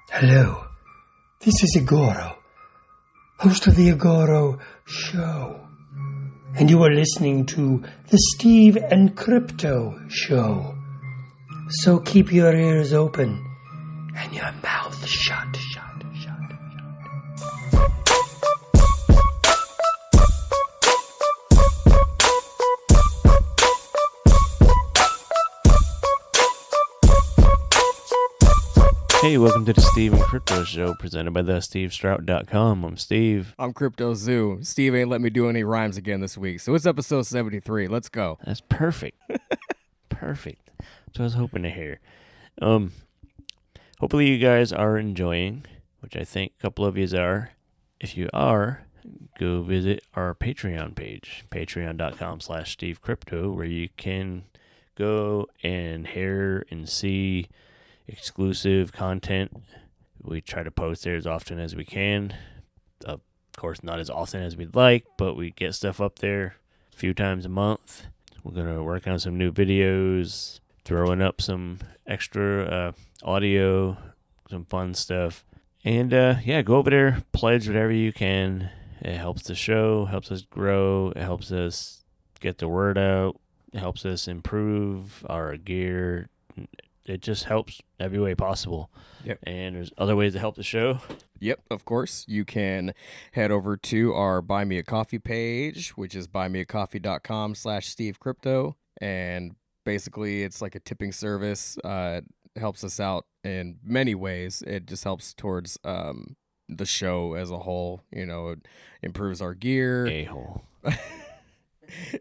Hello, this is Igoro, host of the Igoro Show. And you are listening to the Steve and Crypto Show. So keep your ears open and your mouth shut. Hey, welcome to the Steve and Crypto Show, presented by thestevestrout.com. I'm Steve. I'm Crypto Zoo. Steve ain't let me do any rhymes again this week, so it's episode 73. Let's go. That's perfect. Perfect. That's what I was hoping to hear. Hopefully you guys are enjoying, which I think a couple of yous are. If you are, go visit our Patreon page, patreon.com/SteveCrypto, where you can go and hear and see exclusive content. We try to post there as often as we can. Of course, not as often as we'd like, but we get stuff up there a few times a month. We're going to work on some new videos, throwing up some extra audio, some fun stuff. And go over there, pledge whatever you can. It helps the show, helps us grow, it helps us get the word out, it helps us improve our gear. It just helps every way possible. Yep. And there's other ways to help the show. Yep, of course. You can head over to our Buy Me a Coffee page, which is buymeacoffee.com/SteveCrypto. And basically, it's like a tipping service. It helps us out in many ways. It just helps towards the show as a whole. You know, it improves our gear. A-hole.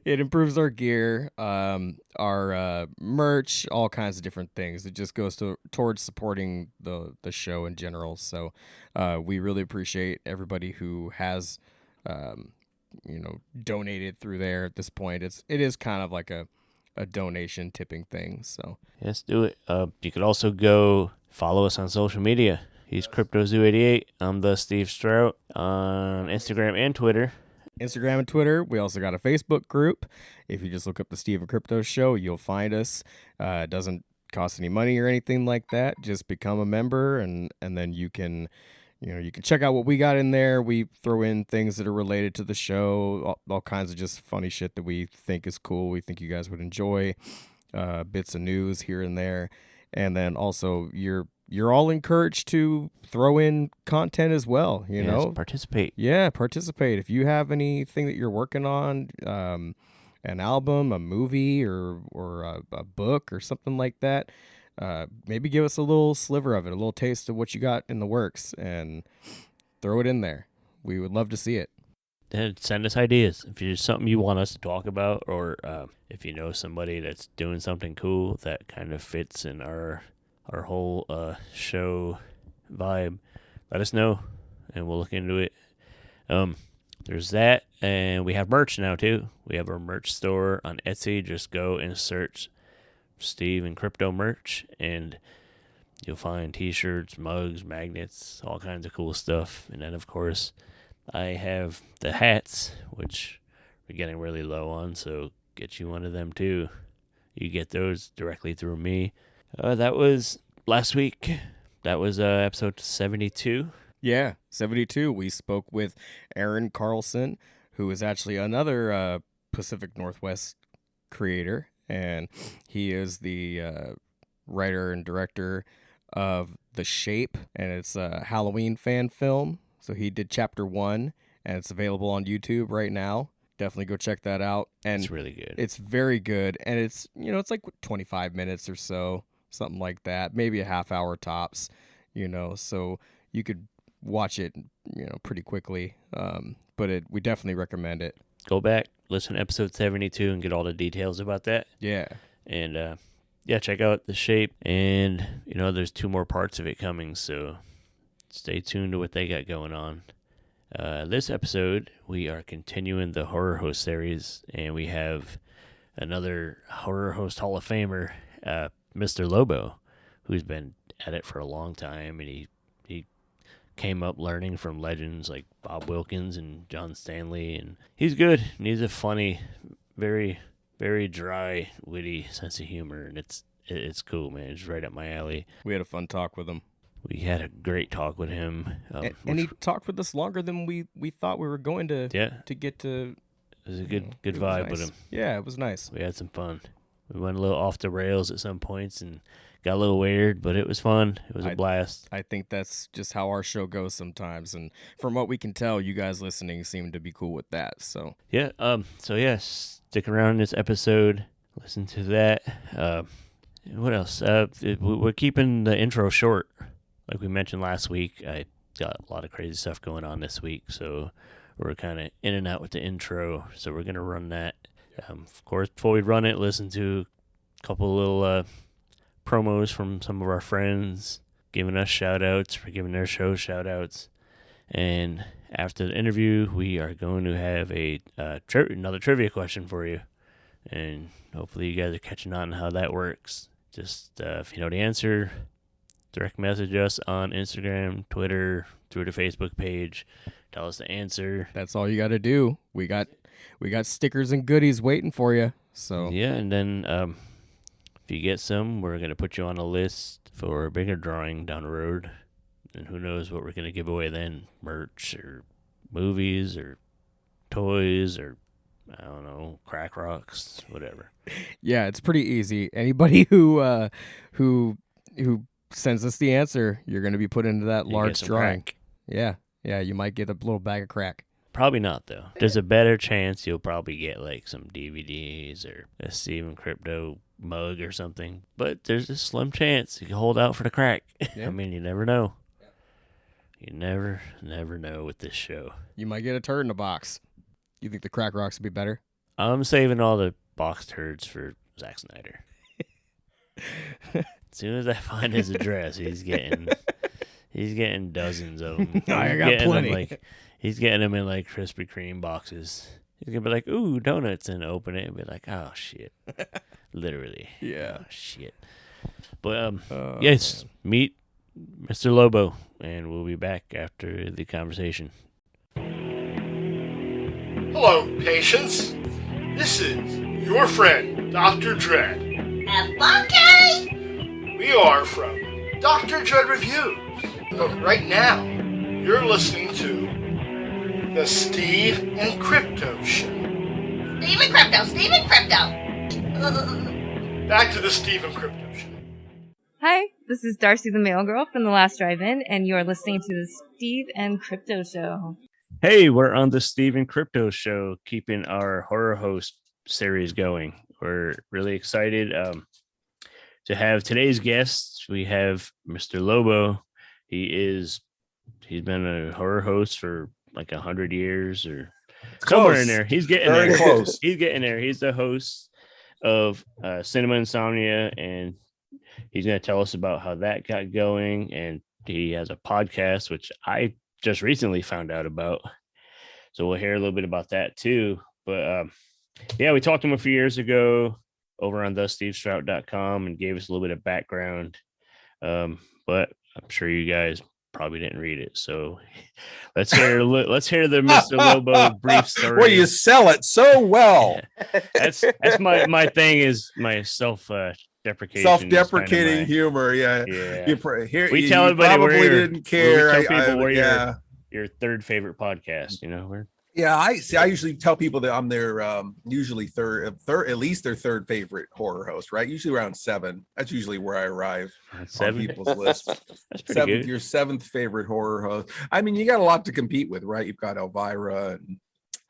It improves our gear, our merch, all kinds of different things. It just goes towards supporting the show in general. So we really appreciate everybody who has, donated through there at this point. It is kind of like a donation tipping thing. So Yes, do it. You could also go follow us on social media. He's CryptoZoo88. I'm the Steve Strout on Instagram and Twitter. Instagram and Twitter. We also got a Facebook group. If you just look up the Steve and Crypto Show, you'll find us. It doesn't cost any money or anything like that. Just become a member, and then you can check out what we got in there. We throw in things that are related to the show, all kinds of just funny shit that we think is cool. We think you guys would enjoy, bits of news here and there, and then also you're all encouraged to throw in content as well, Yes, know. participate. Yeah, participate. If you have anything that you're working on, an album, a movie, or a book or something like that, maybe give us a little sliver of it, a little taste of what you got in the works, and throw it in there. We would love to see it. Then send us ideas. If there's something you want us to talk about, or if you know somebody that's doing something cool that kind of fits in our whole show vibe, let us know, and we'll look into it. There's that, and we have merch now, too. We have our merch store on Etsy. Just go and search Steve and Crypto merch, and you'll find t-shirts, mugs, magnets, all kinds of cool stuff. And then, of course, I have the hats, which we're getting really low on, so get you one of them, too. You get those directly through me. That was last week. That was episode 72. Yeah, 72. We spoke with Aaron Carlson, who is actually another Pacific Northwest creator, and he is the writer and director of The Shape, and it's a Halloween fan film. So he did chapter 1, and it's available on YouTube right now. Definitely go check that out. And It's really good. It's very good, and it's it's like 25 minutes or so, something like that, maybe a half hour tops. So you could watch it, pretty quickly. But we definitely recommend it. Go back, listen to episode 72, and get all the details about that. Yeah. And, check out The Shape. And, there's 2 more parts of it coming, so stay tuned to what they got going on. This episode, we are continuing the Horror Host series, and we have another Horror Host Hall of Famer, Mr. Lobo, who's been at it for a long time, and he came up learning from legends like Bob Wilkins and John Stanley, and he's good, and he's a funny, very, very dry, witty sense of humor, and it's cool, man. It's right up my alley. We had a fun talk with him. we had a great talk with him. And he talked with us longer than we thought we were going to. Yeah, to get to. it was a good It was vibe nice. with him. Yeah, it was nice. We had some fun. We went a little off the rails at some points and got a little weird, but it was fun. It was a blast. I think that's just how our show goes sometimes, and from what we can tell, you guys listening seem to be cool with that. So Yeah. Stick around in this episode. Listen to that. What else? We're keeping the intro short, like we mentioned last week. I got a lot of crazy stuff going on this week, so we're kind of in and out with the intro. So we're gonna run that. Of course, before we run it, listen to a couple little promos from some of our friends, giving us shout outs for giving their show shout outs. And after the interview, we are going to have another trivia question for you. And hopefully you guys are catching on how that works. Just if you know the answer, direct message us on Instagram, Twitter, through the Facebook page. Tell us the answer. that's all you got to do. We got stickers and goodies waiting for you. So Yeah, and then if you get some, we're going to put you on a list for a bigger drawing down the road. And who knows what we're going to give away then. Merch or movies or toys or, I don't know, crack rocks, whatever. yeah, it's pretty easy. Anybody who sends us the answer, you're going to be put into that You large get some drawing. crack. Yeah, you might get a little bag of crack. Probably not, though. There's a better chance you'll probably get like some DVDs or a Steven Crypto mug or something. But there's a slim chance you can hold out for the crack. Yeah. I mean, you never know. You never know with this show. You might get a turd in a box. You think the crack rocks would be better? I'm saving all the box turds for Zack Snyder. As soon as I find his address, he's getting dozens of them. I got plenty. He's getting them in like Krispy Kreme boxes. He's gonna be like, "Ooh, donuts," and open it and be like, "Oh shit!" Literally. Yeah. Oh, shit. But yes, meet Mr. Lobo, and we'll be back after the conversation. Hello, patients. This is your friend, Dr. Dread. Okay. We are from Dr. Dread Reviews. But right now, you're listening to the Steve and Crypto Show. Steven Crypto. Back to the Steve and Crypto Show. Hi, this is Darcy the Mail Girl from The Last Drive-In, and you are listening to the Steve and Crypto Show. Hey, we're on the Steve and Crypto Show, keeping our horror host series going. We're really excited to have today's guests. We have Mr. Lobo. He's been a horror host for like 100 years or somewhere in there. He's getting Very there. close. He's getting there. He's the host of Cinema Insomnia, and he's going to tell us about how that got going. And he has a podcast, which I just recently found out about. So we'll hear a little bit about that too. But yeah, we talked to him a few years ago over on thestevestrout.com and gave us a little bit of background. But I'm sure you guys probably didn't read it. So let's hear the Mr. Lobo brief story. Well, you sell it so well. That's my thing is my self-deprecating Self-deprecating kind humor. Yeah. Yeah. We tell everybody probably we're your- didn't care. We tell people we're yeah. your third favorite podcast. You know, we're Yeah, I usually tell people that I'm their usually third, at least their third favorite horror host, right? Usually around 7. That's usually where I arrive on 7. people's list. That's pretty good. Your 7th favorite horror host. I mean, you got a lot to compete with, right? You've got Elvira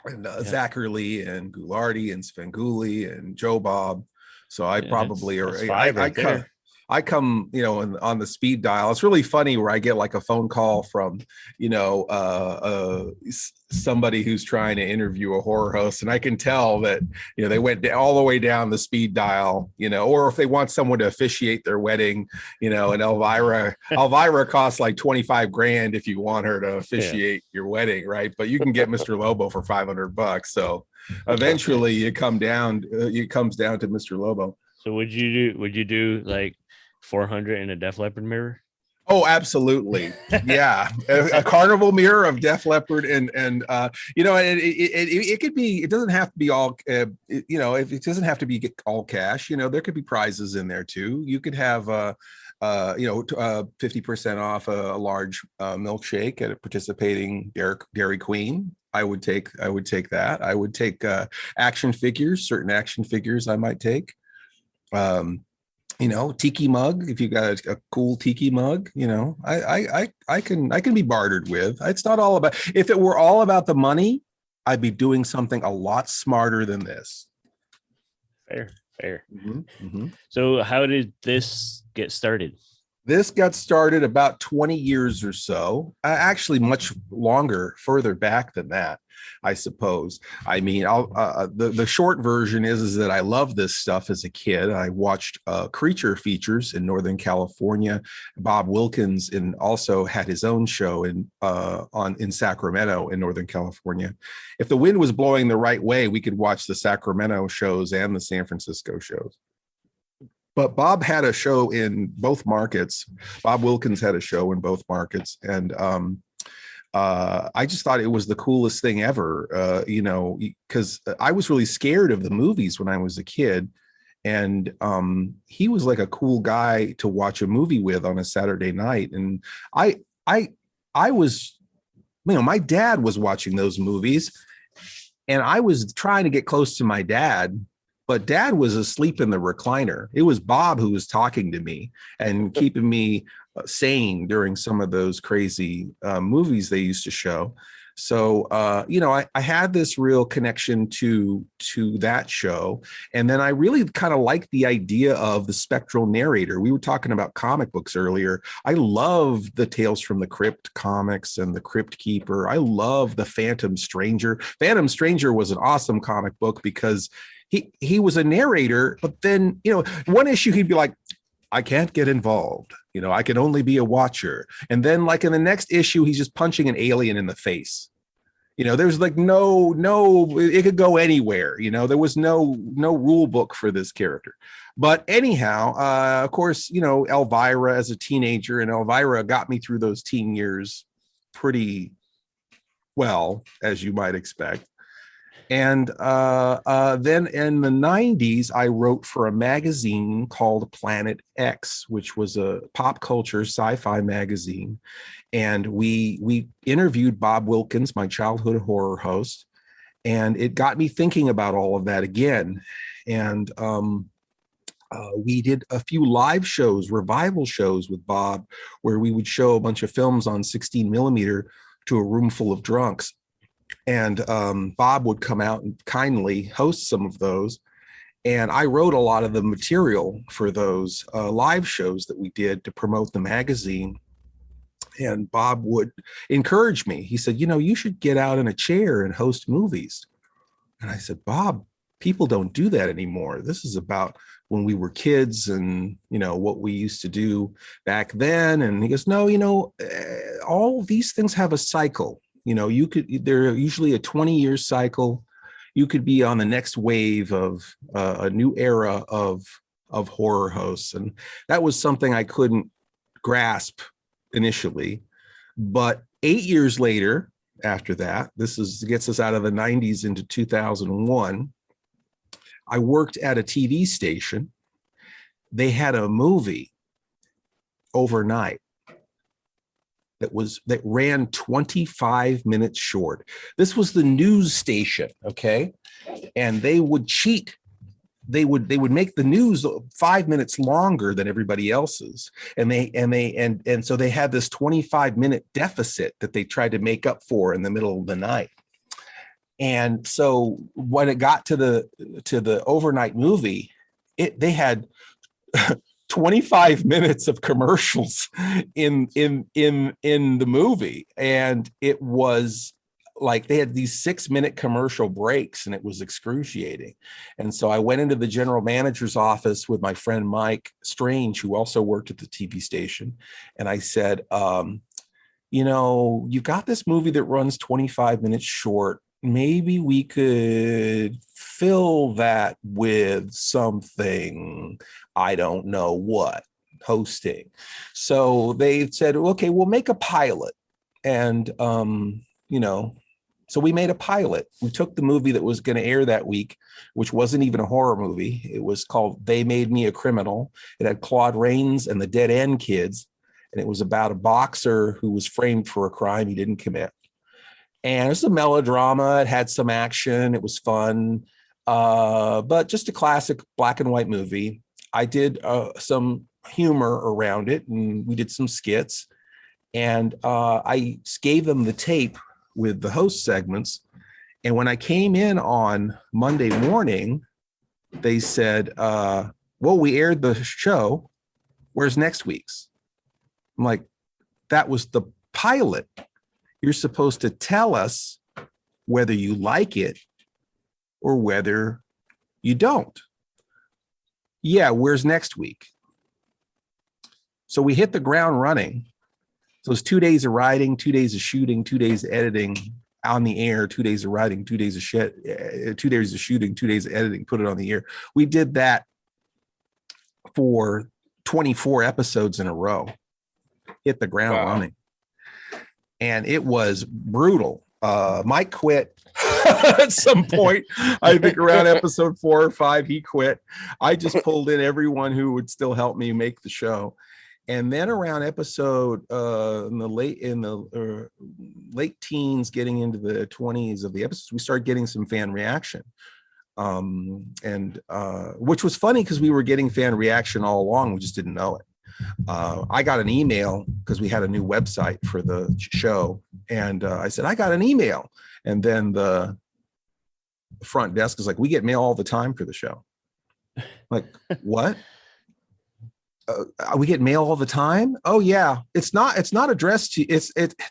and Zachary and Goulardi and Svengoolie and Joe Bob. So I probably that's 5 right there. I come, on the speed dial. It's really funny where I get like a phone call from, somebody who's trying to interview a horror host, and I can tell that, they went all the way down the speed dial, or if they want someone to officiate their wedding, and Elvira costs like 25 grand if you want her to officiate your wedding, right? But you can get Mr. Lobo for $500. So eventually it comes down to Mr. Lobo. So would you do like 400 in a Def Leppard mirror? Oh, absolutely. Yeah. a carnival mirror of Def Leppard and it could be, it doesn't have to be all, if it doesn't have to be all cash, there could be prizes in there too. You could have, 50% off a large milkshake at a participating Dairy Queen. I would take that. I would take action figures, certain action figures I might take. Tiki mug, if you got a cool tiki mug, I can be bartered with. It's not all about, if it were all about the money, I'd be doing something a lot smarter than this. Fair. Mm-hmm, mm-hmm. So how did this get started? This got started about 20 years or so, actually much longer, further back than that, I suppose. I mean, the short version is that I loved this stuff as a kid. I watched creature features in Northern California. Bob Wilkins also had his own show in Sacramento in Northern California. If the wind was blowing the right way, we could watch the Sacramento shows and the San Francisco shows. But Bob had a show in both markets. Bob Wilkins had a show in both markets. And I just thought it was the coolest thing ever, because I was really scared of the movies when I was a kid. And he was like a cool guy to watch a movie with on a Saturday night. And I was, my dad was watching those movies, and I was trying to get close to my dad. But Dad was asleep in the recliner. It was Bob who was talking to me and keeping me sane during some of those crazy movies they used to show. So, I had this real connection to that show. And then I really kind of liked the idea of the spectral narrator. We were talking about comic books earlier. I love the Tales from the Crypt comics and the Crypt Keeper. I love the Phantom Stranger. Phantom Stranger was an awesome comic book because he was a narrator, but then, one issue he'd be like, I can't get involved. I can only be a watcher. And then like in the next issue, he's just punching an alien in the face. There's like no, it could go anywhere. There was no rule book for this character. But anyhow, of course, Elvira as a teenager, and Elvira got me through those teen years pretty well, as you might expect. And then in the 90s, I wrote for a magazine called Planet X, which was a pop culture sci-fi magazine. And we interviewed Bob Wilkins, my childhood horror host, and it got me thinking about all of that again. And we did a few live shows, revival shows with Bob, where we would show a bunch of films on 16 millimeter to a room full of drunks. And Bob would come out and kindly host some of those. And I wrote a lot of the material for those live shows that we did to promote the magazine. And Bob would encourage me. He said, you should get out in a chair and host movies. And I said, Bob, people don't do that anymore. This is about when we were kids and, what we used to do back then. And he goes, no, all these things have a cycle. They're usually a 20-year cycle. You could be on the next wave of a new era of horror hosts. And that was something I couldn't grasp initially. But 8 years later, after that, gets us out of the 90s into 2001. I worked at a TV station. They had a movie overnight that ran 25 minutes short. This was the news station, okay? And they would cheat. They would make the news 5 minutes longer than everybody else's. And so they had this 25-minute deficit that they tried to make up for in the middle of the night. And so when it got to the overnight movie, they had 25 minutes of commercials in the movie. And it was like they had these 6-minute commercial breaks, and it was excruciating. And so I went into the general manager's office with my friend Mike Strange, who also worked at the TV station. And I said, you got this movie that runs 25 minutes short. Maybe we could fill that with something, I don't know what, hosting. So they said, okay, we'll make a pilot. And, So we made a pilot. We took the movie that was going to air that week, which wasn't even a horror movie. It was called They Made Me a Criminal. It had Claude Rains and the Dead End Kids. And it was about a boxer who was framed for a crime he didn't commit. And it was a melodrama. It had some action. It was fun, but just a classic black and white movie. I did some humor around it, and we did some skits. And I gave them the tape with the host segments. And when I came in on Monday morning, they said, well, we aired the show. Where's next week's? I'm like, that was the pilot. You're supposed to tell us whether you like it or whether you don't. Yeah, where's next week? So we hit the ground running. So it's 2 days of writing, 2 days of shooting, 2 days of editing on the air, 2 days of writing, 2 days of 2 days of shooting, 2 days of editing, put it on the air. We did that for 24 episodes in a row. Hit the ground running. And it was brutal. Mike quit at some point. I think around episode 4 or 5, he quit. I just pulled in everyone who would still help me make the show. And then around episode in the late teens, getting into the 20s of the episodes, we started getting some fan reaction. Which was funny because we were getting fan reaction all along. We just didn't know it. I got an email because we had a new website for the show. And I said, I got an email. And then the front desk is like, we get mail all the time for the show. Like, what? We get mail all the time. Oh yeah. It's not addressed to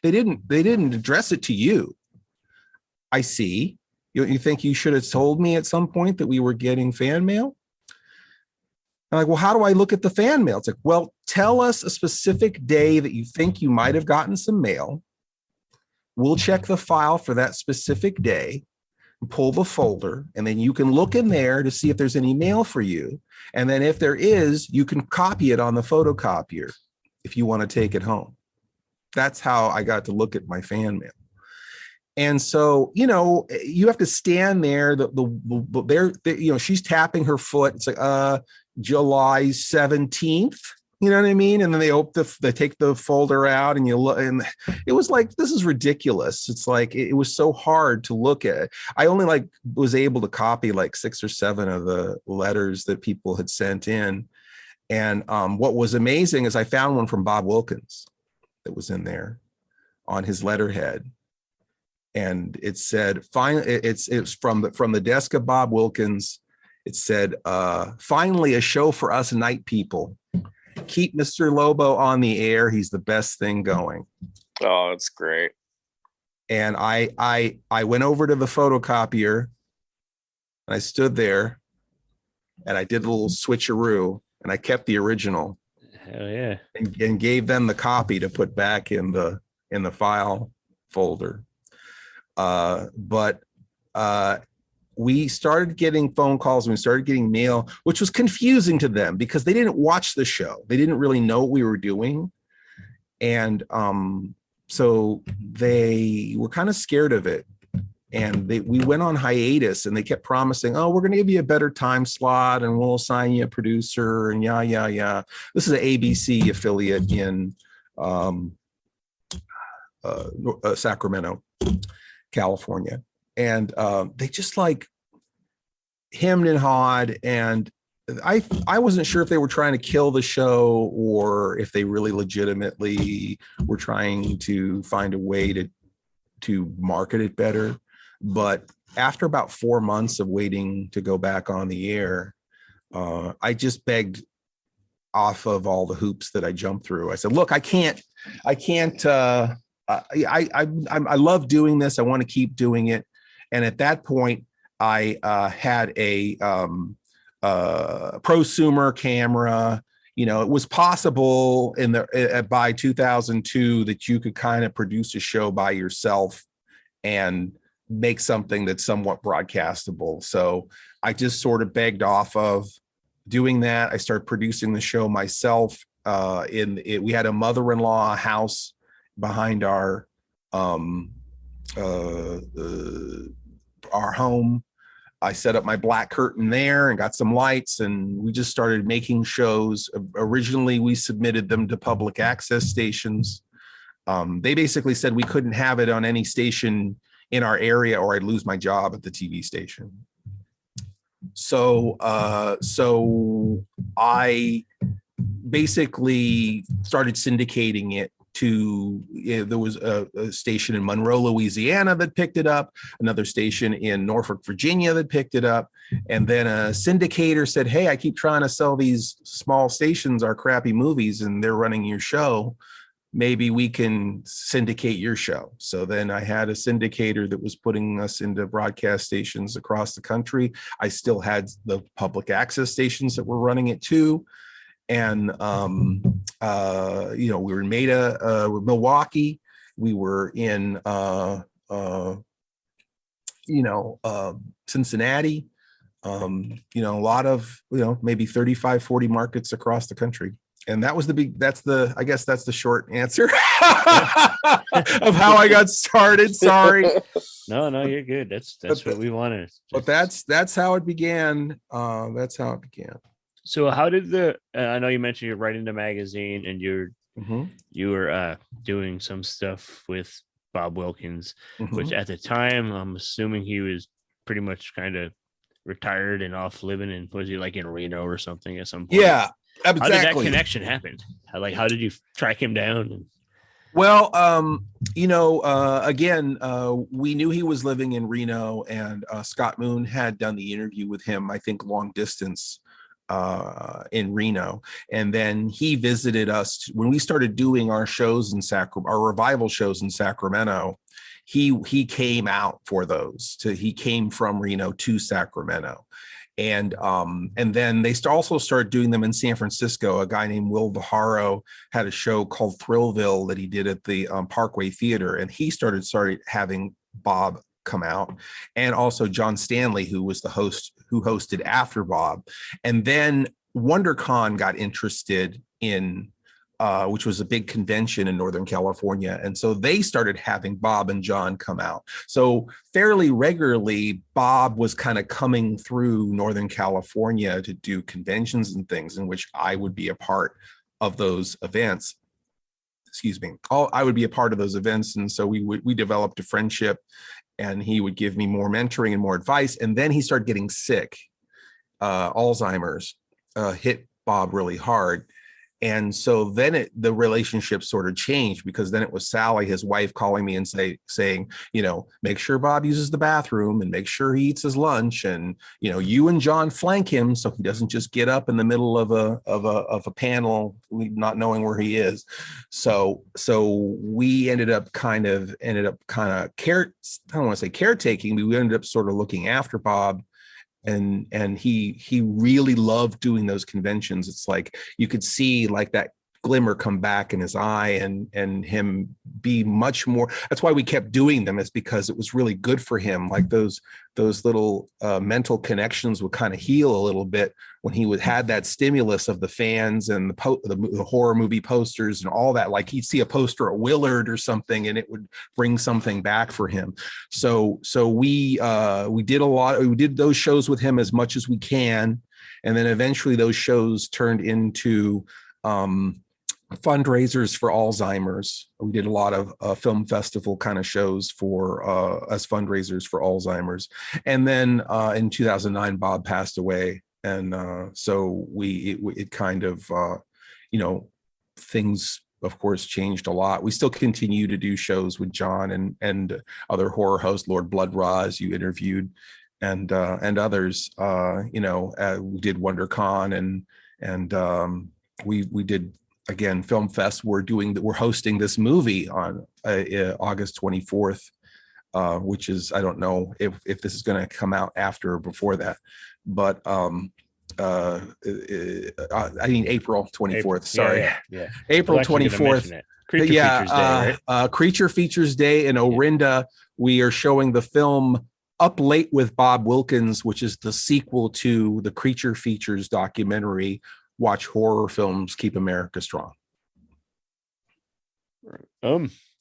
they didn't address it to you. I see. You think you should have told me at some point that we were getting fan mail? I'm like, well, how do I look at the fan mail? It's like, well, tell us a specific day that you think you might have gotten some mail. We'll check the file for that specific day, pull the folder, and then you can look in there to see if there's any mail for you. And then if there is, you can copy it on the photocopier if you want to take it home. That's how I got to look at my fan mail. And so, you have to stand there. She's tapping her foot. It's like, July 17th, you know what I mean? And then they take the folder out and you look, and it was like, this is ridiculous. It's like, it was so hard to look at. I only was able to copy 6 or 7 of the letters that people had sent in. And what was amazing is I found one from Bob Wilkins that was in there on his letterhead. And it said, it's from the desk of Bob Wilkins. It said, finally, a show for us night people. Keep Mr. Lobo on the air. He's the best thing going. Oh, that's great. And I went over to the photocopier and I stood there and I did a little switcheroo and I kept the original. Hell yeah. And gave them the copy to put back in the file folder. But we started getting phone calls and we started getting mail, which was confusing to them because they didn't watch the show. They didn't really know what we were doing. And so they were kind of scared of it. And we went on hiatus and they kept promising, oh, we're going to give you a better time slot and we'll assign you a producer and yeah. This is an ABC affiliate in Sacramento, California. And they just hemmed and hawed, and I wasn't sure if they were trying to kill the show or if they really legitimately were trying to find a way to market it better. But after about 4 months of waiting to go back on the air, I just begged off of all the hoops that I jumped through. I said, look, I can't. I love doing this. I want to keep doing it. And at that point, I had a prosumer camera. It was possible by 2002 that you could kind of produce a show by yourself and make something that's somewhat broadcastable. So I just sort of begged off of doing that. I started producing the show myself. We had a mother-in-law house behind our our home. I set up my black curtain there and got some lights, and we just started making shows. Originally, we submitted them to public access stations. They basically said we couldn't have it on any station in our area or I'd lose my job at the TV station. So I basically started syndicating it to, there was a station in Monroe, Louisiana that picked it up, another station in Norfolk, Virginia that picked it up. And then a syndicator said, hey, I keep trying to sell these small stations our crappy movies and they're running your show. Maybe we can syndicate your show. So then I had a syndicator that was putting us into broadcast stations across the country. I still had the public access stations that were running it too. And, we were in Milwaukee. We were in, Cincinnati, a lot of, maybe 35, 40 markets across the country. And that was I guess that's the short answer of how I got started. Sorry. No, you're good. That's what we wanted. But that's how it began. So how did I know you mentioned you're writing the magazine and you were doing some stuff with Bob Wilkins, which at the time, I'm assuming he was pretty much kind of retired and off living, and was he like in Reno or something at some point? Yeah. Exactly. How did that connection happen? How did you track him down? Well, again, we knew he was living in Reno, and Scott Moon had done the interview with him, I think long distance in Reno. And then he visited us when we started doing our shows in our revival shows in Sacramento. He came out for those. He came from Reno to Sacramento. And then they also started doing them in San Francisco. A guy named Will Viharo had a show called Thrillville that he did at the Parkway Theater, and he started having Bob come out, and also John Stanley, who was the host, who hosted after Bob. And then WonderCon got interested in, which was a big convention in Northern California. And so they started having Bob and John come out. So fairly regularly, Bob was kind of coming through Northern California to do conventions and things, in which I would be a part of those events. I would be a part of those events. And so we developed a friendship, and he would give me more mentoring and more advice. And then he started getting sick. Alzheimer's hit Bob really hard. And so then the relationship sort of changed, because then it was Sally, his wife, calling me and saying, make sure Bob uses the bathroom and make sure he eats his lunch. And, you and John flank him so he doesn't just get up in the middle of a panel, not knowing where he is. So we ended up kind of I don't want to say caretaking, but we ended up sort of looking after Bob. And he really loved doing those conventions. It's like you could see like that glimmer come back in his eye, and him be much more. That's why we kept doing them, is because it was really good for him. Like those little mental connections would kind of heal a little bit when he had that stimulus of the fans and the horror movie posters and all that. Like he'd see a poster at Willard or something, and it would bring something back for him. So we did those shows with him as much as we can, and then eventually those shows turned into fundraisers for Alzheimer's. We did a lot of film festival kind of shows as fundraisers for Alzheimer's. And then in 2009, Bob passed away. And so it kind of, things, of course, changed a lot. We still continue to do shows with John and other horror hosts, Lord Blood-Raw, as you interviewed, and others. We did WonderCon, and we did, again, Film Fest. We're hosting this movie on August 24th, which is, I don't know if this is going to come out after or before that, but April 24th. Sorry, yeah. April 24th. Creature Features Day, right? Creature Features Day in Orinda. We are showing the film Up Late with Bob Wilkins, which is the sequel to the Creature Features documentary, Watch Horror Films Keep America Strong.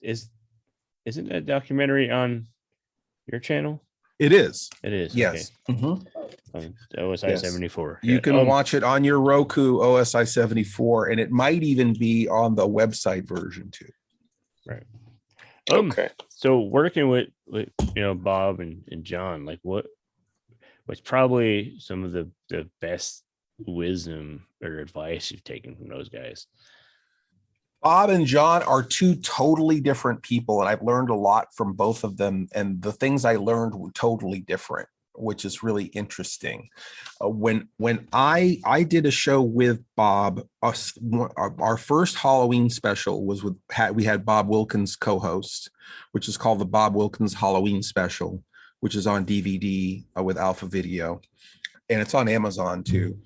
Is isn't that documentary on your channel? It is. It is. Yes. Okay. Mhm. OSI Yes. 74. You Yeah. can watch it on your Roku OSI 74, and it might even be on the website version too. Right. Okay. So working with Bob and John, like what's probably some of the best wisdom or advice you've taken from those guys? Bob and John are two totally different people, and I've learned a lot from both of them. And the things I learned were totally different, which is really interesting. When I did a show with Bob, our first Halloween special was we had Bob Wilkins co-host, which is called the Bob Wilkins Halloween Special, which is on DVD with Alpha Video, and it's on Amazon too.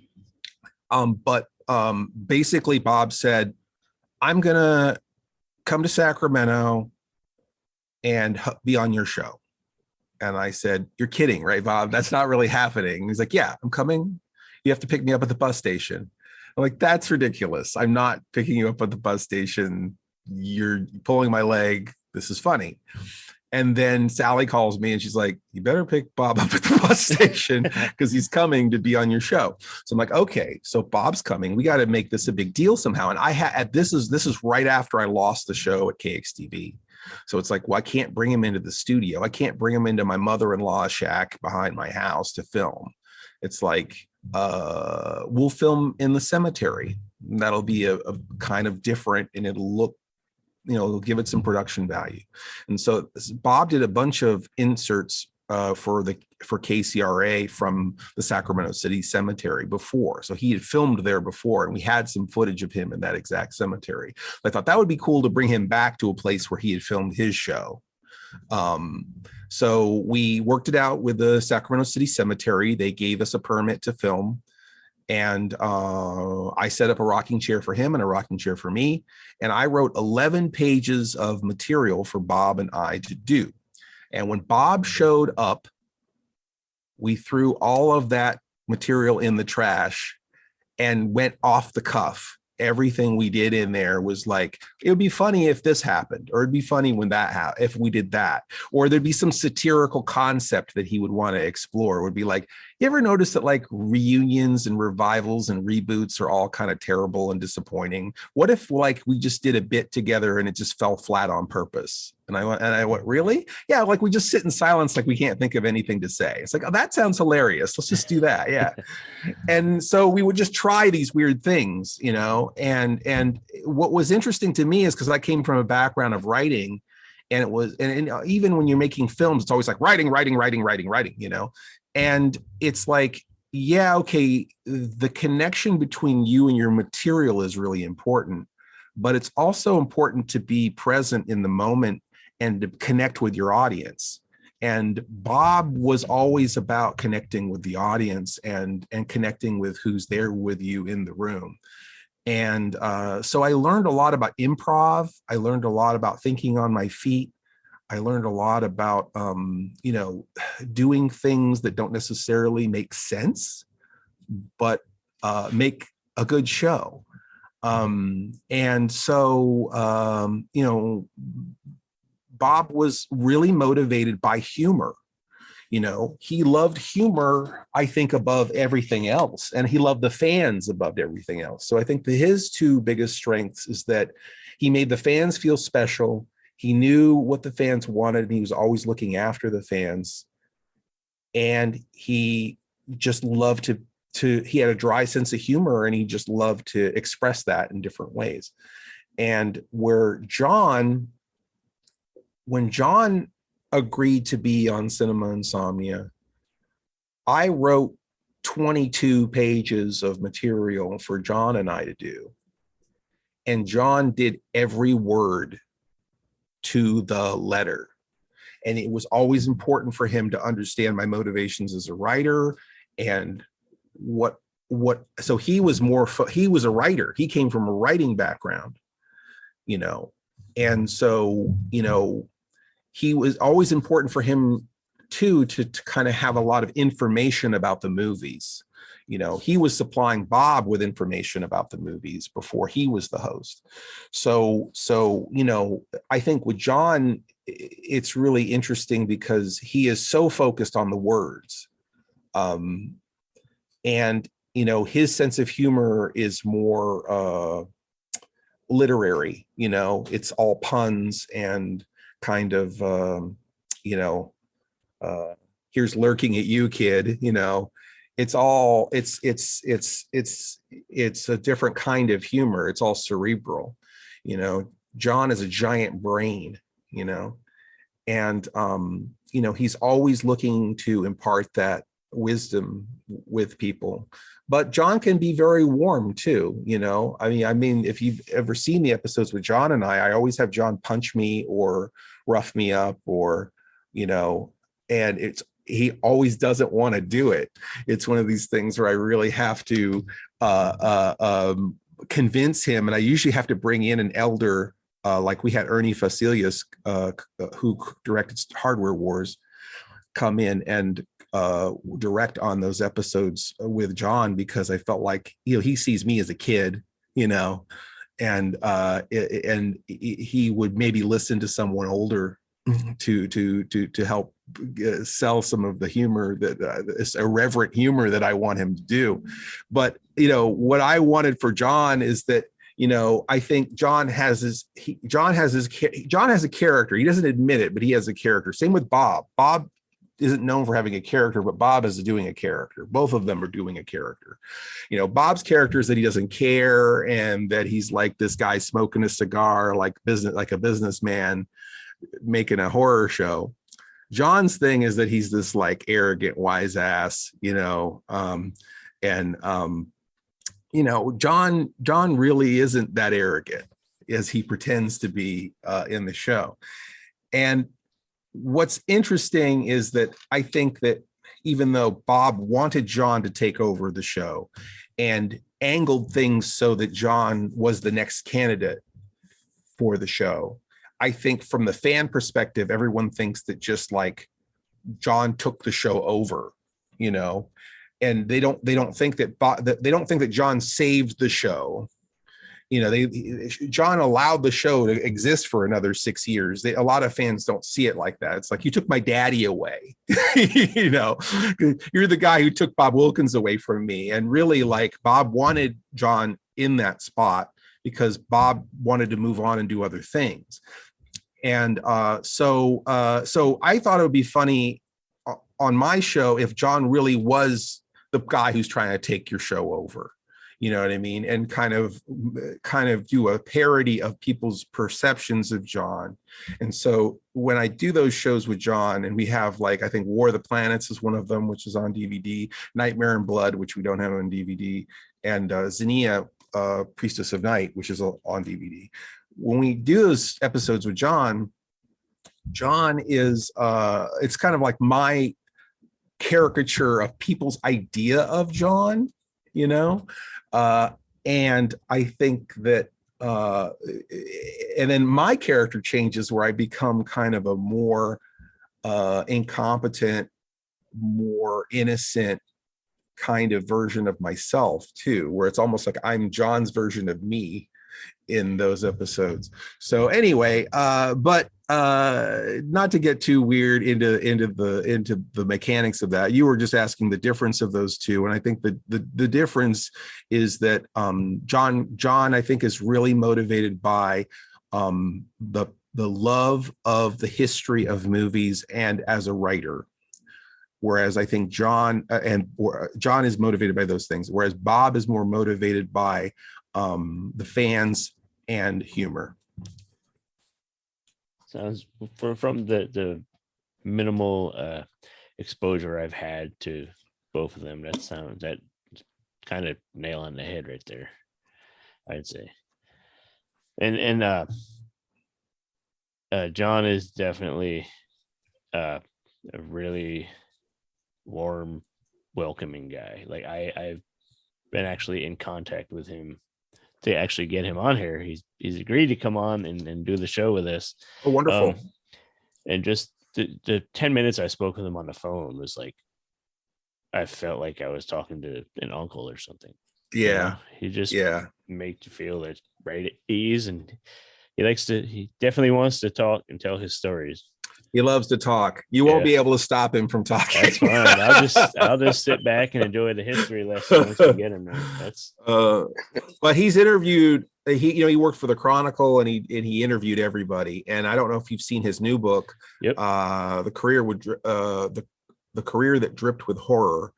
But basically, Bob said, I'm going to come to Sacramento and be on your show. And I said, you're kidding, right, Bob? That's not really happening. He's like, yeah, I'm coming. You have to pick me up at the bus station. I'm like, that's ridiculous. I'm not picking you up at the bus station. You're pulling my leg. This is funny. And then Sally calls me and she's like, you better pick Bob up at the bus station because he's coming to be on your show. So I'm like, okay, so Bob's coming. We got to make this a big deal somehow. And this is right after I lost the show at KXTV. So it's like, well, I can't bring him into the studio. I can't bring him into my mother-in-law's shack behind my house to film. It's like, we'll film in the cemetery. And that'll be a kind of different, and it'll look, it'll give it some production value. And so Bob did a bunch of inserts for KCRA from the Sacramento City Cemetery before. So he had filmed there before, and we had some footage of him in that exact cemetery. I thought that would be cool to bring him back to a place where he had filmed his show. So we worked it out with the Sacramento City Cemetery. They gave us a permit to film. And I set up a rocking chair for him and a rocking chair for me. And I wrote 11 pages of material for Bob and I to do. And when Bob showed up, we threw all of that material in the trash and went off the cuff. Everything we did in there was like, it would be funny if this happened, or it'd be funny when that happened, if we did that, or there'd be some satirical concept that he would want to explore. It would be like, you ever notice that like reunions and revivals and reboots are all kind of terrible and disappointing? What if like we just did a bit together and it just fell flat on purpose? And I went, really? Yeah, like we just sit in silence, like we can't think of anything to say. It's like, oh, that sounds hilarious. Let's just do that. Yeah. And so we would just try these weird things, and what was interesting to me is because I came from a background of writing, and it was, and even when you're making films, it's always like writing, and it's like, yeah, okay, the connection between you and your material is really important, but it's also important to be present in the moment and to connect with your audience. And Bob was always about connecting with the audience and connecting with who's there with you in the room. And so I learned a lot about improv. I learned a lot about thinking on my feet. I learned a lot about, doing things that don't necessarily make sense, but make a good show. And so, Bob was really motivated by humor. He loved humor, I think, above everything else. And he loved the fans above everything else. So I think that his two biggest strengths is that he made the fans feel special. He knew what the fans wanted, and he was always looking after the fans. And he just loved he had a dry sense of humor, and he just loved to express that in different ways. And when John agreed to be on Cinema Insomnia, I wrote 22 pages of material for John and I to do. And John did every word to the letter. And it was always important for him to understand my motivations as a writer and so he was he was a writer. He came from a writing background, and so, he was always important for him too, to kind of have a lot of information about the movies. He was supplying Bob with information about the movies before he was the host. So I think with John, it's really interesting because he is so focused on the words. And his sense of humor is more literary. It's all puns and kind of here's lurking at you, kid. It's all it's a different kind of humor. It's all cerebral. John is a giant brain, and he's always looking to impart that wisdom with people. But John can be very warm too. I mean, if you've ever seen the episodes with John and I always have John punch me or rough me up, or and he always doesn't want to do it. It's one of these things where I really have to convince him, and I usually have to bring in an elder, like we had Ernie Facilius, who directed Hardware Wars, come in and direct on those episodes with John, because I felt like he sees me as a kid, and he would maybe listen to someone older to help sell some of the humor, that this irreverent humor that I want him to do. But what I wanted for John is that I think John has a character. He doesn't admit it, but he has a character. Same with Bob. Bob isn't known for having a character, but Bob is doing a character. Both of them are doing a character. Bob's character is that he doesn't care, and that he's like this guy smoking a cigar, like a businessman making a horror show. John's thing is that he's this like arrogant wise ass, John really isn't that arrogant as he pretends to be in the show. And what's interesting is that I think that even though Bob wanted John to take over the show and angled things so that John was the next candidate for the show, I think from the fan perspective, everyone thinks that just like John took the show over, and they don't think that John saved the show. John allowed the show to exist for another 6 years. A lot of fans don't see it like that. It's like, you took my daddy away. You're the guy who took Bob Wilkins away from me. And really, like, Bob wanted John in that spot because Bob wanted to move on and do other things. And so I thought it would be funny on my show if John really was the guy who's trying to take your show over. You know what I mean? And kind of do a parody of people's perceptions of John. And so when I do those shows with John, and we have, like, I think War of the Planets is one of them, which is on DVD, Nightmare in Blood, which we don't have on DVD, and Xenia, Priestess of Night, which is on DVD. When we do those episodes with John is, it's kind of like my caricature of people's idea of John, and I think that, and then my character changes where I become kind of a more incompetent, more innocent kind of version of myself too, where it's almost like I'm John's version of me in those episodes. So anyway, but not to get too weird into the mechanics of that, you were just asking the difference of those two, and I think the difference is that John I think is really motivated by the love of the history of movies and as a writer, whereas I think John is motivated by those things, whereas Bob is more motivated by the fans and humor. Sounds from the minimal exposure I've had to both of them, that kind of nail on the head right there, I'd say. And John is definitely a really warm, welcoming guy. Like I've been actually in contact with him to actually get him on here. He's agreed to come on and do the show with us. Oh, wonderful. And just the 10 minutes I spoke with him on the phone was like I felt like I was talking to an uncle or something. Yeah. He just Yeah. makes you feel that right at ease, and he definitely wants to talk and tell his stories. He loves to talk. You won't be able to stop him from talking. That's fine. I'll just sit back and enjoy the history lesson once we get him there. That's but he's interviewed. He worked for the Chronicle, and he interviewed everybody. And I don't know if you've seen his new book. Yep. The career that dripped with horror.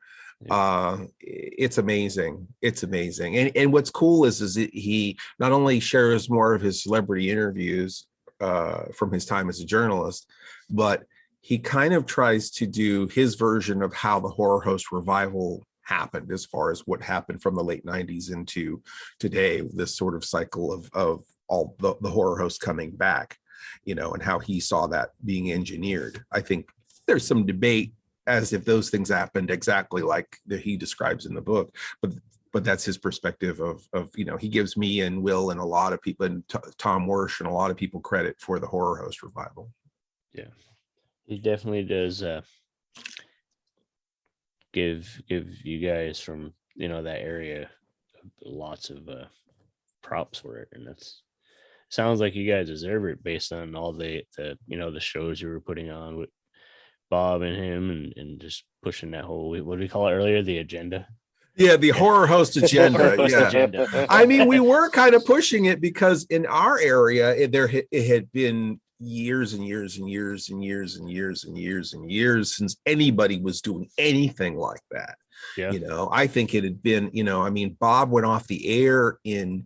It's amazing. It's amazing. And what's cool is he not only shares more of his celebrity interviews from his time as a journalist, but he kind of tries to do his version of how the horror host revival happened, as far as what happened from the late 90s into today, this sort of cycle of all the horror hosts coming back, and how he saw that being engineered. I think there's some debate as if those things happened exactly like he describes in the book, but that's his perspective of he gives me and Will and a lot of people, and Tom Wersch and a lot of people, credit for the horror host revival. Yeah, he definitely does give you guys from that area lots of props for it, and that's sounds like you guys deserve it based on all the shows you were putting on with Bob and him, and just pushing that whole, what did we call it earlier, the agenda? Yeah, the horror host agenda. Horror host yeah. agenda. I mean, we were kind of pushing it because in our area, it had been years and years and years and years and years and years and years since anybody was doing anything like that. Yeah. I think it had been, Bob went off the air in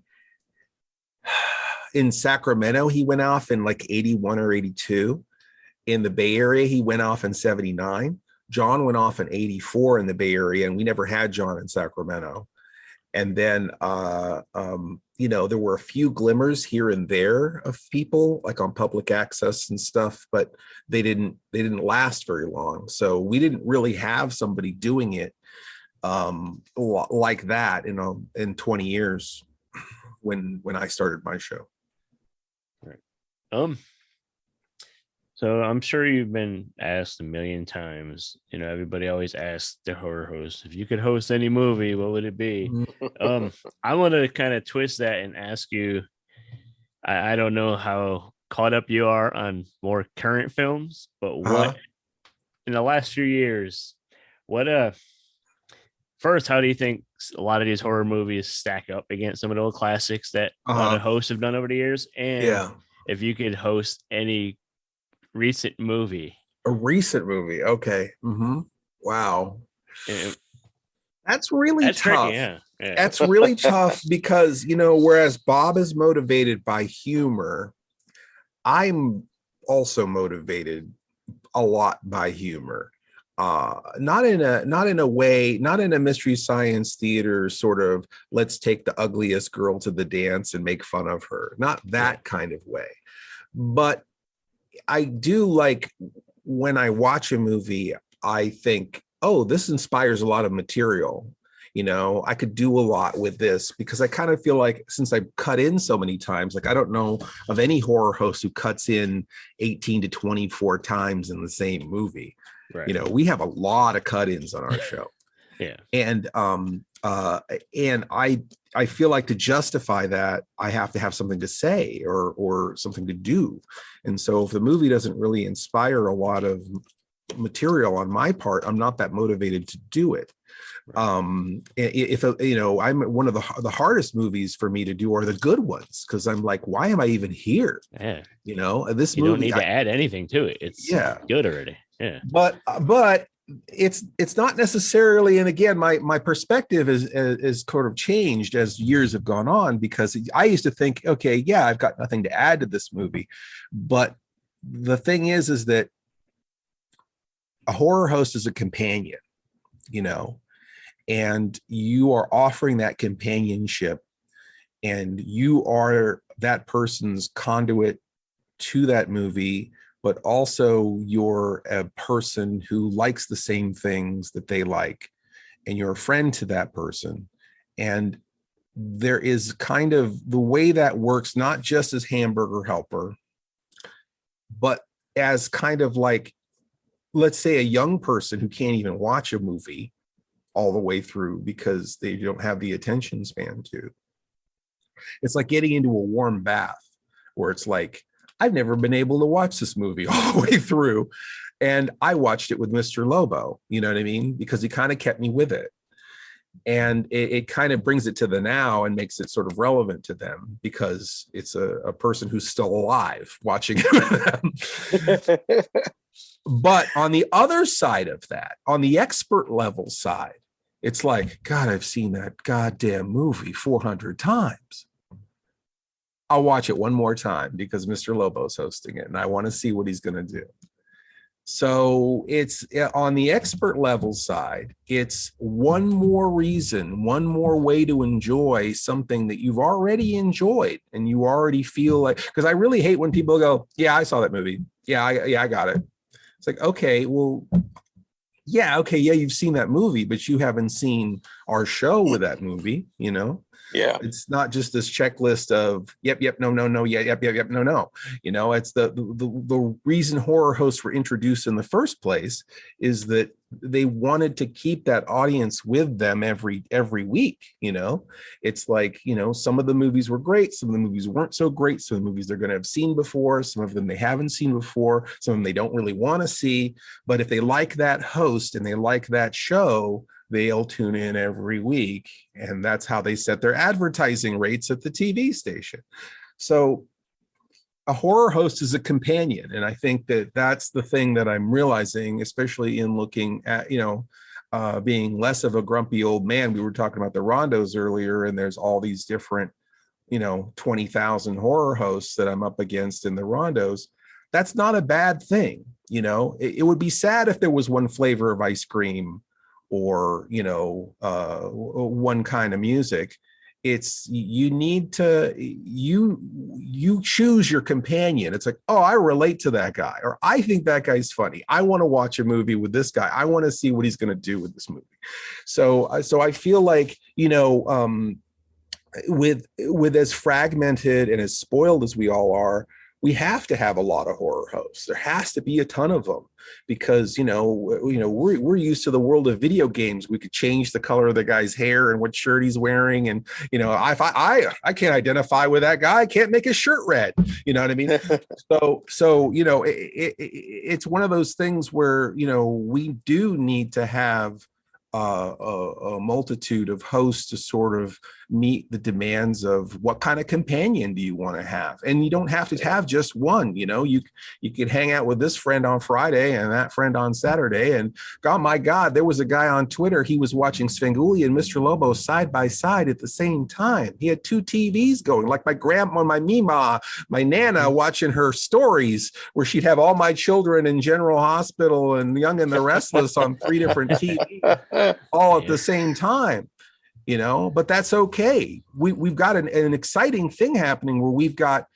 Sacramento. He went off in like 81 or 82. In the Bay Area, he went off in 79. John went off in 84 in the Bay Area, and we never had John in Sacramento. And then, there were a few glimmers here and there of people, like on public access and stuff, but they didn't last very long. So we didn't really have somebody doing it like that, in 20 years when I started my show. Right. So I'm sure you've been asked a million times. Everybody always asks the horror host, if you could host any movie, what would it be? I want to kind of twist that and ask you, I don't know how caught up you are on more current films, but what in the last few years, first, how do you think a lot of these horror movies stack up against some of the old classics that a lot of hosts have done over the years? And if you could host any recent movie. A recent movie. Okay. Mm-hmm. Wow. That's really tough. Tricky, yeah. That's really tough because, whereas Bob is motivated by humor, I'm also motivated a lot by humor. Not in a Mystery Science Theater sort of, let's take the ugliest girl to the dance and make fun of her. Not that kind of way. But I do like when I watch a movie, I think, oh, this inspires a lot of material. I could do a lot with this, because I kind of feel like, since I've cut in so many times, like I don't know of any horror host who cuts in 18 to 24 times in the same movie. Right. We have a lot of cut-ins on our show. Yeah. And I feel like to justify that, I have to have something to say or something to do. And so if the movie doesn't really inspire a lot of material on my part, I'm not that motivated to do it. Right. If I'm one of the hardest movies for me to do are the good ones, because I'm like, why am I even here? Yeah. This movie, you don't need to add anything to it. It's good already. Yeah. But it's not necessarily, and again, my perspective is sort of changed as years have gone on, because I used to think, okay, yeah, I've got nothing to add to this movie. But the thing is that a horror host is a companion, and you are offering that companionship, and you are that person's conduit to that movie, but also you're a person who likes the same things that they like, and you're a friend to that person. And there is kind of the way that works, not just as Hamburger Helper, but as kind of like, let's say, a young person who can't even watch a movie all the way through because they don't have the attention span to. It's like getting into a warm bath where it's like, I've never been able to watch this movie all the way through. And I watched it with Mr. Lobo, you know what I mean? Because he kind of kept me with it. And it kind of brings it to the now and makes it sort of relevant to them because it's a person who's still alive watching it with them. But on the other side of that, on the expert level side, it's like, God, I've seen that goddamn movie 400 times. I'll watch it one more time because Mr. Lobo's hosting it and I want to see what he's going to do. So it's on the expert level side, it's one more reason, one more way to enjoy something that you've already enjoyed and you already feel like, because I really hate when people go, yeah, I saw that movie. Yeah, I got it. It's like, okay, well, yeah, you've seen that movie, but you haven't seen our show with that movie, you know? Yeah. It's not just this checklist of yep, no, yeah, yep, no. You know, it's the reason horror hosts were introduced in the first place is that they wanted to keep that audience with them every week. You know, it's like, you know, some of the movies were great, some of the movies weren't so great, some of the movies they're going to have seen before, some of them they haven't seen before, some of them they don't really want to see. But if they like that host and they like that show, they'll tune in every week. And that's how they set their advertising rates at the TV station. So a horror host is a companion. And I think that that's the thing that I'm realizing, especially in looking at, you know, being less of a grumpy old man. We were talking about the Rondos earlier, and there's all these different, you know, 20,000 horror hosts that I'm up against in the Rondos. That's not a bad thing. You know, it would be sad if there was one flavor of ice cream or, you know, one kind of music. It's, you need to, you choose your companion. It's like, oh, I relate to that guy, or I think that guy's funny. I want to watch a movie with this guy. I want to see what he's going to do with this movie. So I feel like, you know, with as fragmented and as spoiled as we all are, we have to have a lot of horror hosts. There has to be a ton of them because, you know, we're used to the world of video games. We could change the color of the guy's hair and what shirt he's wearing. And, you know, if I can't identify with that guy, I can't make his shirt red. You know what I mean? so, you know, it's one of those things where, you know, we do need to have a multitude of hosts to sort of meet the demands of what kind of companion do you want to have. And you don't have to have just one. You know, you could hang out with this friend on Friday and that friend on Saturday. And oh my God, there was a guy on Twitter, he was watching Svengoolie and Mr. Lobo side by side at the same time. He had two TVs going, like my grandma, my Mima, my Nana watching her stories where she'd have all my children in General Hospital and Young and the Restless on 3 different TVs all at the same time. You know, but that's okay. We've got an exciting thing happening where we've got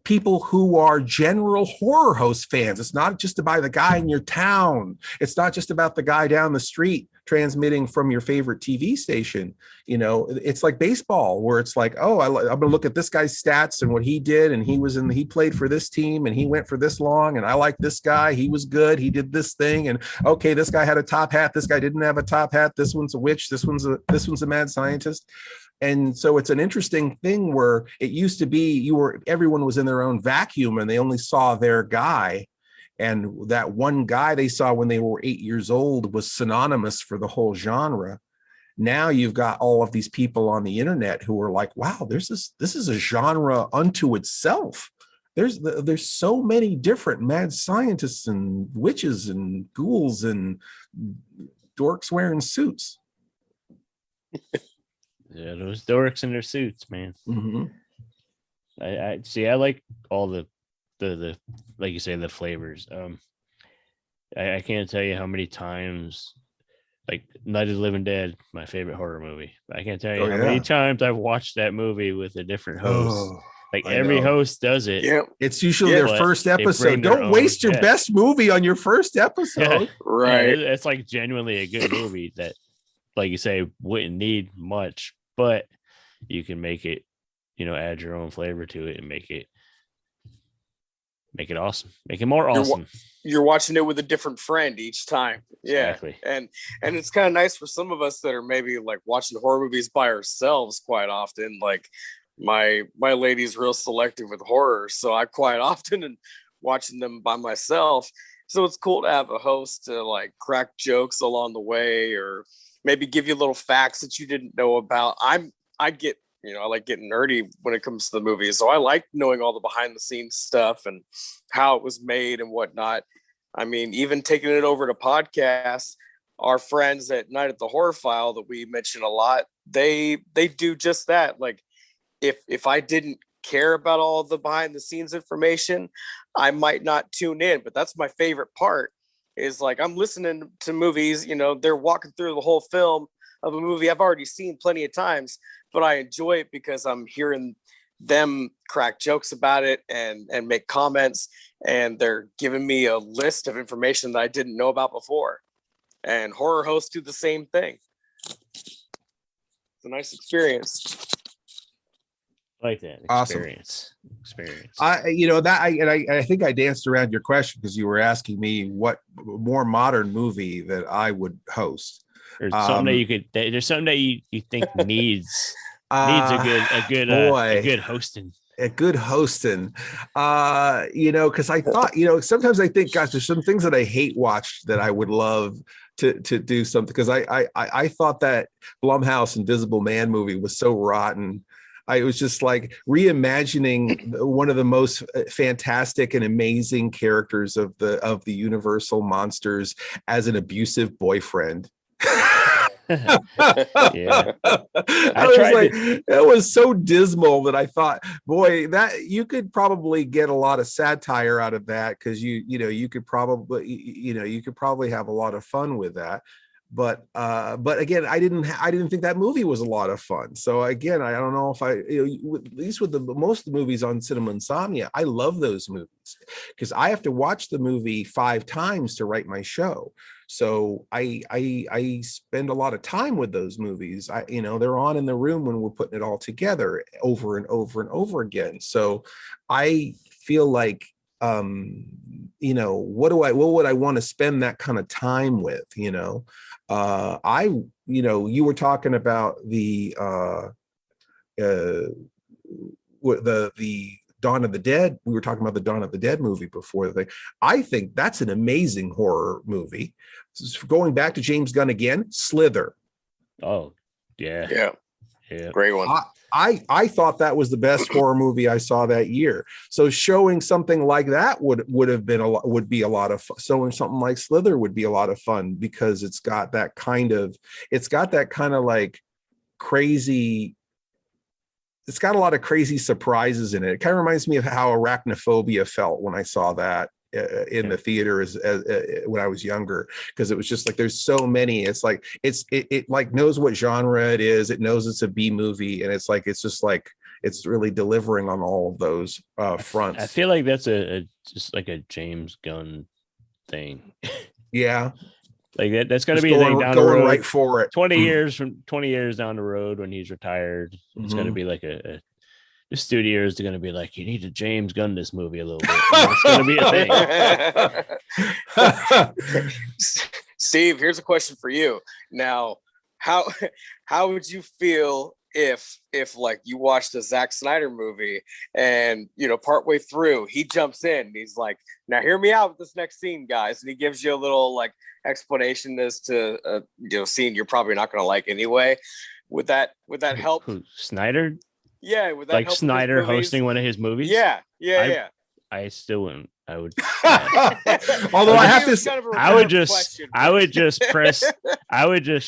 people who are general horror host fans. It's not just about the guy in your town. It's not just about the guy down the street transmitting from your favorite TV station. You know, it's like baseball where it's like, oh, I'm going to look at this guy's stats and what he did. And he played for this team and he went for this long. And I like this guy. He was good. He did this thing. And okay, this guy had a top hat. This guy didn't have a top hat. This one's a witch. This one's a mad scientist. And so it's an interesting thing where it used to be everyone was in their own vacuum and they only saw their guy. And that one guy they saw when they were 8 years old was synonymous for the whole genre. Now you've got all of these people on the internet who are like, wow, this is a genre unto itself. There's so many different mad scientists and witches and ghouls and dorks wearing suits. Yeah, those dorks in their suits, man. Mm-hmm. I see. I like all the like you say, the flavors. I can't tell you how many times, like Night of the Living Dead, my favorite horror movie. I can't tell you how many times I've watched that movie with a different host. Every host does it. Yeah, it's usually their first episode. Don't waste your best movie on your first episode. Yeah. Right. Yeah, it's like genuinely a good movie that, like you say, wouldn't need much, but you can make it, you know, add your own flavor to it and make Make it awesome. Make it more You're awesome. You're watching it with a different friend each time. Yeah. Exactly. And it's kind of nice for some of us that are maybe like watching horror movies by ourselves quite often. Like my lady's real selective with horror, so I quite often am watching them by myself. So it's cool to have a host to like crack jokes along the way, or maybe give you little facts that you didn't know about. I get, I like getting nerdy when it comes to the movies. So I like knowing all the behind the scenes stuff and how it was made and whatnot. I mean, even taking it over to podcasts, our friends at Night at the Horror File that we mention a lot, they do just that. Like if I didn't care about all the behind the scenes information, I might not tune in, but that's my favorite part is like, I'm listening to movies, they're walking through the whole film of a movie I've already seen plenty of times, but I enjoy it because I'm hearing them crack jokes about it and make comments, and they're giving me a list of information that I didn't know about before. And horror hosts do the same thing. It's a nice experience. I like that Awesome. experience. I think I danced around your question because you were asking me what more modern movie that I would host. There's something there's something that you think needs a good hosting. A good hosting, because I thought, sometimes I think, gosh, there's some things that I hate watched that I would love to do something, because I thought that Blumhouse Invisible Man movie was so rotten. I was just like reimagining one of the most fantastic and amazing characters of the Universal monsters as an abusive boyfriend. Yeah. It was so dismal that I thought, boy, that you could probably get a lot of satire out of that, because you could probably have a lot of fun with that. But again, I didn't think that movie was a lot of fun. So again, I don't know if at least with most of the movies on Cinema Insomnia, I love those movies because I have to watch the movie 5 times to write my show. So I spend a lot of time with those movies. They're on in the room when we're putting it all together over and over and over again. So I feel like, what would I want to spend that kind of time with? You were talking about the Dawn of the Dead. We were talking about the Dawn of the Dead movie before. I think that's an amazing horror movie. Going back to James Gunn again, Slither. Oh, yeah. Great one. I thought that was the best horror movie I saw that year. So showing something like that would be a lot of fun. Showing something like Slither would be a lot of fun because it's got that kind of like crazy. It's got a lot of crazy surprises in it. It kind of reminds me of how Arachnophobia felt when I saw that in the theater as when I was younger, because it was just like there's so many. It's like it like knows what genre it is. It knows it's a B movie, and it's just like it's really delivering on all of those fronts. I feel like that's just like a James Gunn thing. Yeah. Like that's going to be a thing down the road. Right for it. 20 years down the road when he's retired, it's going to be like the studios are going to be like, you need to James Gunn this movie a little bit. It's going to be a thing. Steve, here's a question for you. Now, how would you feel if like you watched a Zack Snyder movie and partway through he jumps in and he's like, now hear me out with this next scene, guys, and he gives you a little like explanation as to scene you're probably not going to like anyway? Would that help? Who, Snyder? Yeah, would that like help Snyder hosting one of his movies? Yeah. I still wouldn't. I would. Although I would just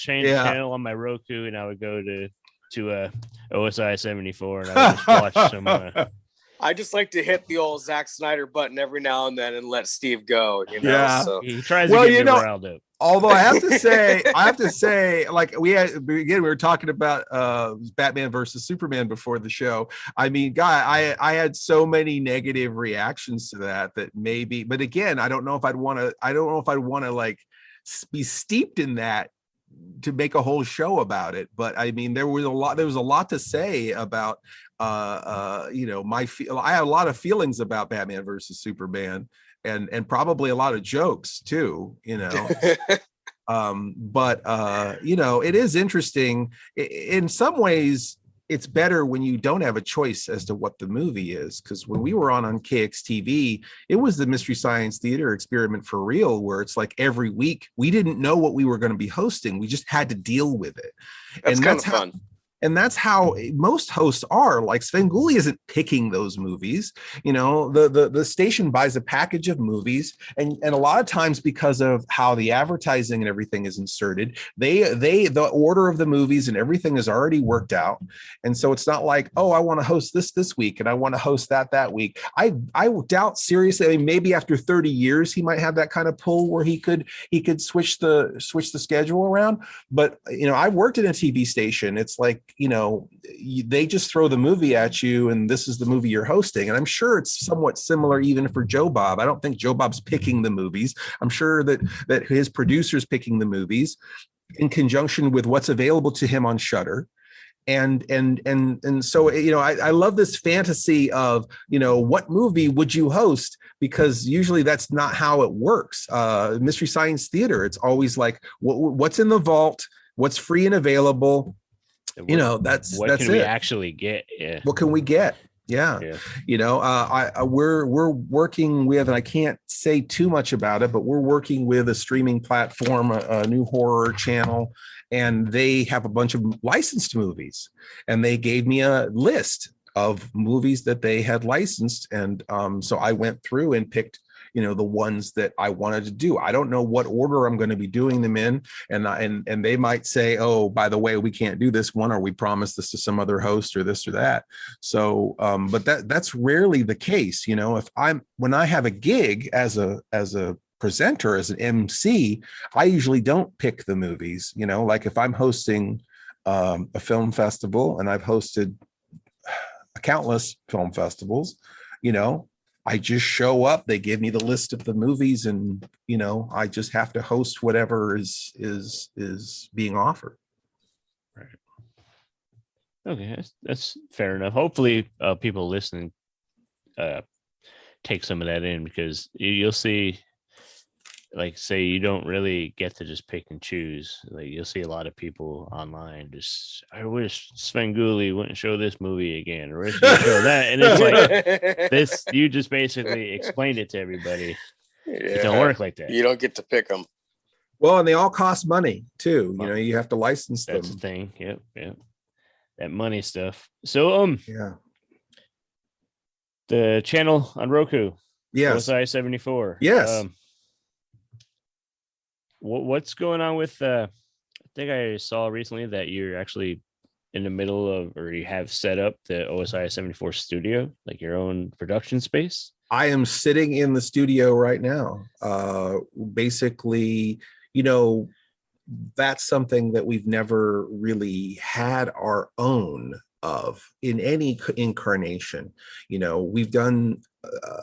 change the channel on my Roku, and I would go to OSI 74, and I would just watch some. I just like to hit the old Zack Snyder button every now and then and let Steve go. Yeah. So. He tries to get me riled up. Although I have to say, like we were talking about Batman versus Superman before the show. I mean, I had so many negative reactions to that maybe, but again, I don't know if I'd want to like be steeped in that to make a whole show about it. But I mean, there was a lot to say about I have a lot of feelings about Batman versus Superman, and probably a lot of jokes too, but it is interesting. In some ways, it's better when you don't have a choice as to what the movie is, because when we were on KXTV, it was the Mystery Science Theater Experiment for Real, where it's like every week we didn't know what we were going to be hosting. We just had to deal with it. That's kind of fun. And that's how most hosts are. Like Svengoolie isn't picking those movies. The station buys a package of movies, and a lot of times, because of how the advertising and everything is inserted, the order of the movies and everything is already worked out. And so it's not like, oh, I want to host this week and I want to host that week. I doubt seriously. I mean, maybe after 30 years he might have that kind of pull where he could switch the schedule around. But I worked in a TV station. It's like, they just throw the movie at you and this is the movie you're hosting. And I'm sure it's somewhat similar even for Joe Bob. I don't think Joe Bob's picking the movies. I'm sure that his producer's picking the movies in conjunction with what's available to him on Shudder. And so, I love this fantasy of, what movie would you host? Because usually that's not how it works. Mystery Science Theater, it's always like, what's in the vault, what's free and available. That's can we actually get? Yeah. What can we get? Yeah. We're working with, and I can't say too much about it, but we're working with a streaming platform, a new horror channel, and they have a bunch of licensed movies, and they gave me a list of movies that they had licensed. And so I went through and picked the ones that I wanted to do. I don't know what order I'm going to be doing them in. And they might say, oh, by the way, we can't do this one, or we promised this to some other host or this or that. So, but that's rarely the case. When I have a gig as a presenter, as an MC, I usually don't pick the movies, like if I'm hosting a film festival, and I've hosted countless film festivals, I just show up, they give me the list of the movies, and I just have to host whatever is being offered. Right. Okay, that's fair enough. Hopefully people listening take some of that in, because you'll see, like, say you don't really get to just pick and choose. Like, you'll see a lot of people online just, I wish Svengoolie wouldn't show this movie again, or show that. And it's like, this, you just basically explained it to everybody. Yeah. It don't work like that. You don't get to pick them. Well, and they all cost money too. You have to license them. That's the thing. Yep. That money stuff. So, yeah. The channel on Roku. Yes. OSI 74. Yes. What's going on with I think I saw recently that you're actually in the middle of, or you have set up the OSI 74 studio, like your own production space. I am sitting in the studio right now. Basically, that's something that we've never really had our own of in any incarnation. We've done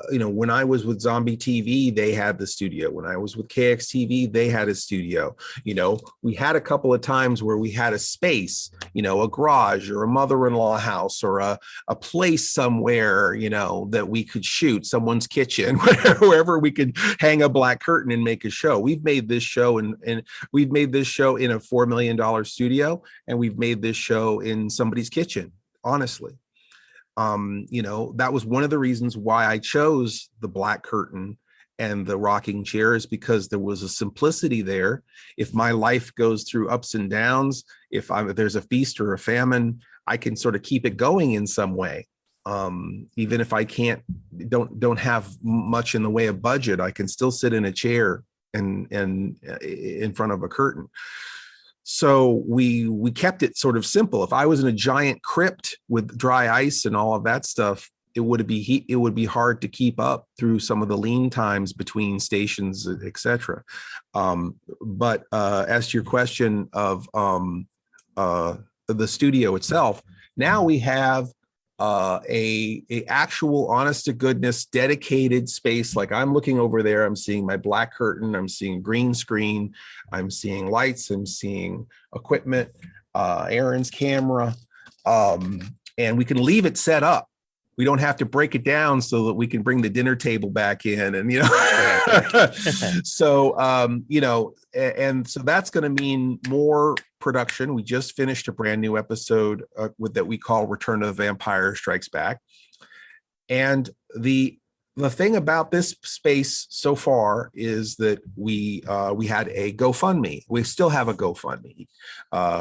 when I was with Zombie TV, they had the studio. When I was with KXTV, they had a studio. We had a couple of times where we had a space, a garage or a mother-in-law house or a place somewhere, that we could shoot, someone's kitchen, wherever we could hang a black curtain and make a show. We've made this show and we've made this show in a $4 million studio, and we've made this show in somebody's kitchen, honestly. That was one of the reasons why I chose the black curtain and the rocking chair, is because there was a simplicity there. If my life goes through ups and downs, if there's a feast or a famine, I can sort of keep it going in some way. Even if I don't have much in the way of budget, I can still sit in a chair and in front of a curtain. So we kept it sort of simple. If I was in a giant crypt with dry ice and all of that stuff, it would be hard to keep up through some of the lean times between stations, etc. But as to your question of the studio itself, now we have a actual honest to goodness dedicated space. Like I'm looking over there, I'm seeing my black curtain, I'm seeing green screen, I'm seeing lights, I'm seeing equipment, Aaron's camera, and we can leave it set up. We don't have to break it down so that we can bring the dinner table back in, and so and so that's going to mean more production. We just finished a brand new episode that we call Return of the Vampire Strikes Back, and the thing about this space so far is that we had a GoFundMe. We still have a GoFundMe.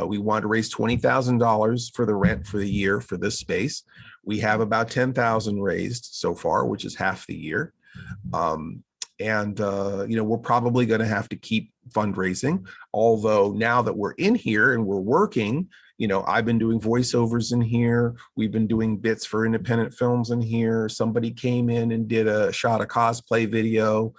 We wanted to raise $20,000 for the rent for the year for this space. We have about 10,000 raised so far, which is half the year. We're probably going to have to keep fundraising. Although now that we're in here and we're working, I've been doing voiceovers in here. We've been doing bits for independent films in here. Somebody came in and did a cosplay video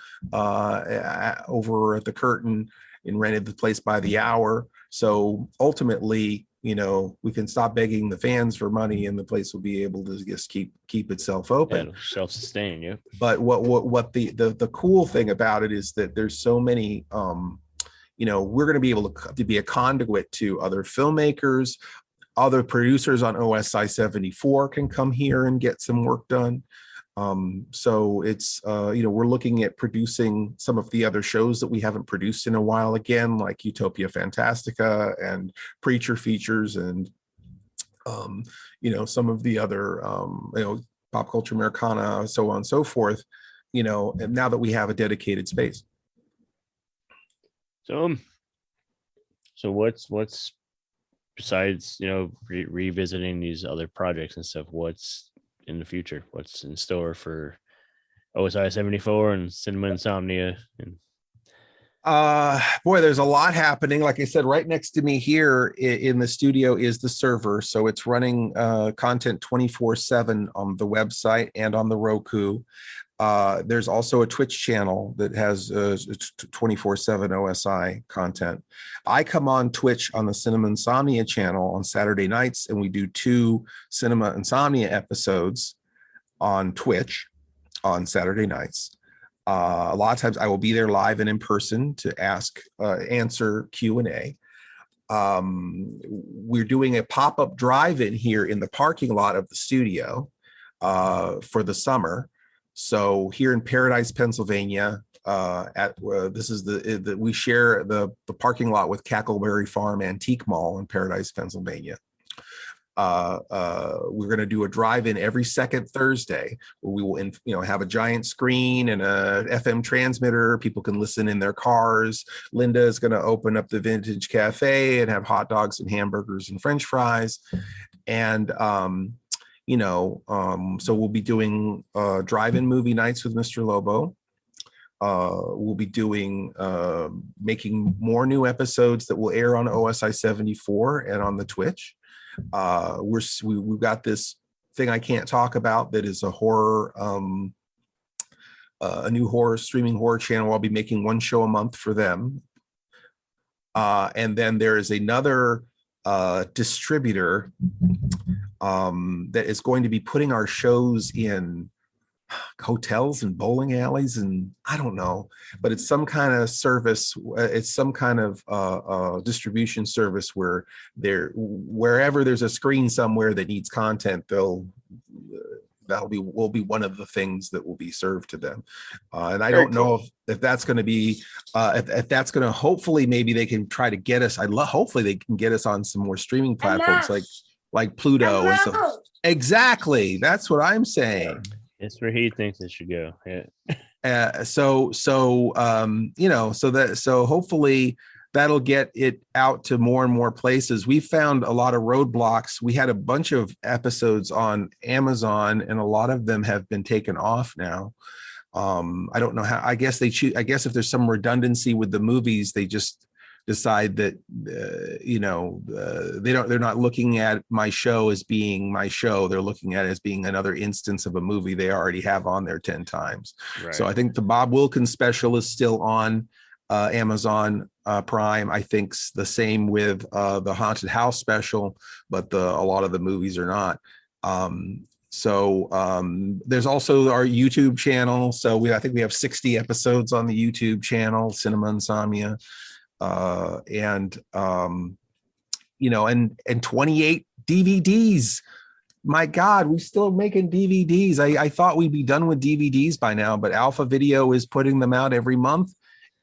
over at the Curtain and rented the place by the hour. So ultimately, we can stop begging the fans for money and the place will be able to just keep itself open. Self-sustain, yeah. But what the cool thing about it is that there's so many, we're going to be able to be a conduit to other filmmakers, other producers on OSI 74 can come here and get some work done. So it's, we're looking at producing some of the other shows that we haven't produced in a while again, like Utopia Fantastica and Preacher Features and, some of the other, Pop Culture Americana, so on and so forth, and now that we have a dedicated space. So what's besides, revisiting these other projects and stuff, what's in the future? What's in store for OSI 74 and Cinema Insomnia? And boy, there's a lot happening. Like I said, right next to me here in the studio is the server. So it's running content 24/7 on the website and on the Roku. There's also a Twitch channel that has 24/7 OSI content. I come on Twitch on the Cinema Insomnia channel on Saturday nights, and we do 2 Cinema Insomnia episodes on Twitch on Saturday nights. A lot of times I will be there live and in person to answer Q&A. We're doing a pop-up drive-in here in the parking lot of the studio for the summer. So here in Paradise, Pennsylvania, this is we share the parking lot with Cackleberry Farm Antique Mall in Paradise, Pennsylvania. We're going to do a drive-in every second Thursday where we will, have a giant screen and a FM transmitter. People can listen in their cars. Linda is going to open up the Vintage Cafe and have hot dogs and hamburgers and French fries. And, so we'll be doing drive-in movie nights with Mr. Lobo. We'll be doing making more new episodes that will air on OSI 74 and on the Twitch. We've got this thing I can't talk about that is a horror, a new streaming horror channel. I'll be making 1 show a month for them. And then there is another distributor that is going to be putting our shows in hotels and bowling alleys, and I don't know, but it's some kind of service. It's some kind of distribution service where wherever there's a screen somewhere that needs content, will be one of the things that will be served to them. And I don't know if that's going to be if that's going to, hopefully maybe they can try to get us. hopefully they can get us on some more streaming platforms like Pluto or something. Exactly, that's what I'm saying. It's where he thinks it should go. Yeah. So hopefully that'll get it out to more and more places. We found a lot of roadblocks. We had a bunch of episodes on Amazon, and a lot of them have been taken off now. I don't know how. I guess they choose. I guess if there's some redundancy with the movies, they just decide that they're not looking at my show as being my show. They're looking at it as being another instance of a movie they already have on there 10 times. Right. So I think the Bob Wilkins special is still on Amazon Prime. I think the same with the Haunted House special, but a lot of the movies are not. There's also our YouTube channel. So I think we have 60 episodes on the YouTube channel, Cinema Insomnia. And 28 DVDs. My God, we're still making DVDs. I thought we'd be done with DVDs by now, but Alpha Video is putting them out every month.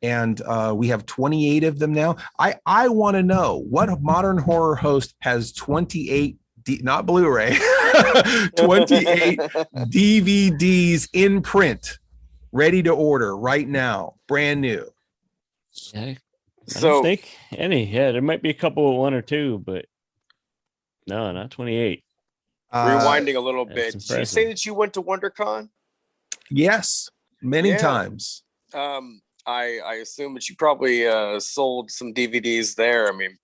And we have 28 of them now. I want to know what modern horror host has 28, not Blu-ray, 28 DVDs in print, ready to order right now, brand new. Yeah, I don't think any. Yeah, there might be a couple, one or two, but no, not 28. Rewinding a little bit, impressive. did you say that you went to WonderCon? Yes, many times. I assume that you probably sold some DVDs there. I mean,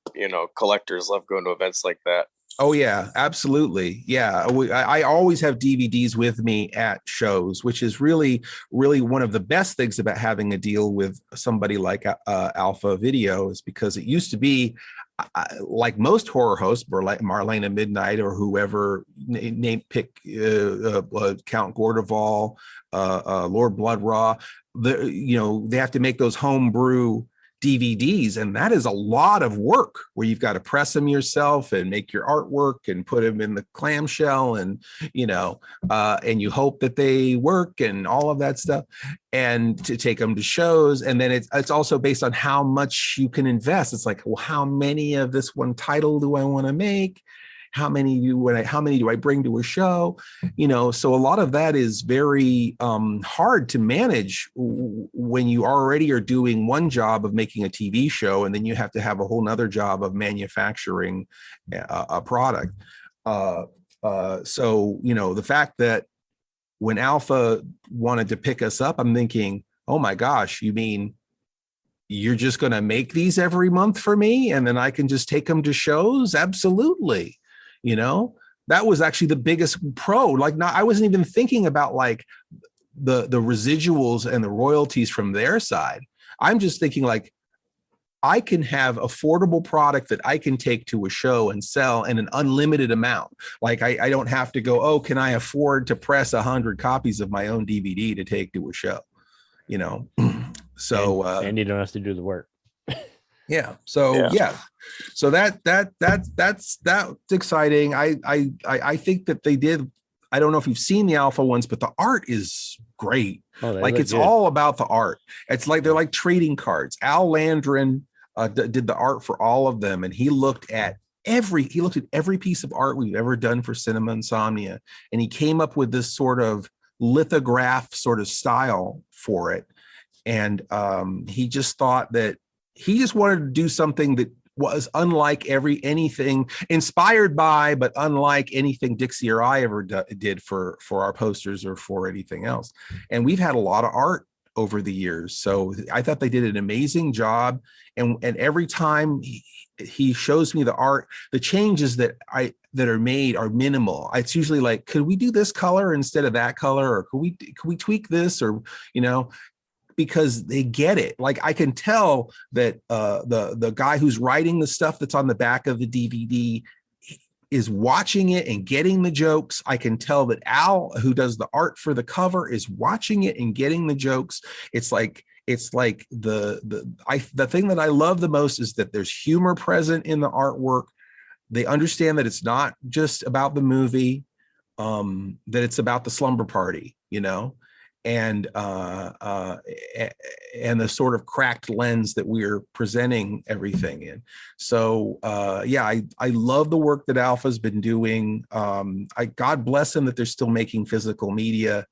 collectors love going to events like that. Oh yeah, absolutely. Yeah, I always have DVDs with me at shows, which is really, really one of the best things about having a deal with somebody like Alpha Video, is because it used to be like most horror hosts, like Marlena Midnight or whoever, Count Gordeval, Lord Bloodraw. They have to make those homebrew DVDs, and that is a lot of work where you've got to press them yourself and make your artwork and put them in the clamshell, and and you hope that they work and all of that stuff, and to take them to shows. And then it's also based on how much you can invest. It's like, well, how many of this one title do I want to make? How many do I bring to a show? So a lot of that is very hard to manage when you already are doing one job of making a TV show, and then you have to have a whole nother job of manufacturing a product. The fact that when Alpha wanted to pick us up, I'm thinking, oh my gosh, you mean you're just going to make these every month for me, and then I can just take them to shows? Absolutely. That was actually the biggest pro. I wasn't even thinking about like the residuals and the royalties from their side. I'm just thinking like, I can have affordable product that I can take to a show and sell in an unlimited amount. Like I don't have to go, oh, can I afford to press 100 copies of my own DVD to take to a show? So and you don't have to do the work. Yeah. So So that's exciting. I think that they did. I don't know if you've seen the Alpha ones, but the art is great. It's good. All about the art. It's like they're like trading cards. Al Landron did the art for all of them, and he looked at every piece of art we've ever done for Cinema Insomnia, and he came up with this sort of lithograph sort of style for it. And he just thought that he just wanted to do something that was unlike anything inspired by, but unlike anything Dixie or I ever did for our posters or for anything else. And we've had a lot of art over the years. So I thought they did an amazing job. And every time he shows me the art, the changes that are made are minimal. It's usually like, could we do this color instead of that color? Or could we tweak this? Or, because they get it. Like I can tell that the guy who's writing the stuff that's on the back of the DVD is watching it and getting the jokes. I can tell that Al, who does the art for the cover, is watching it and getting the jokes. It's like the thing that I love the most is that there's humor present in the artwork. They understand that it's not just about the movie, that it's about the slumber party, and the sort of cracked lens that we're presenting everything in. So I love the work that Alpha's been doing. God bless them that they're still making physical media.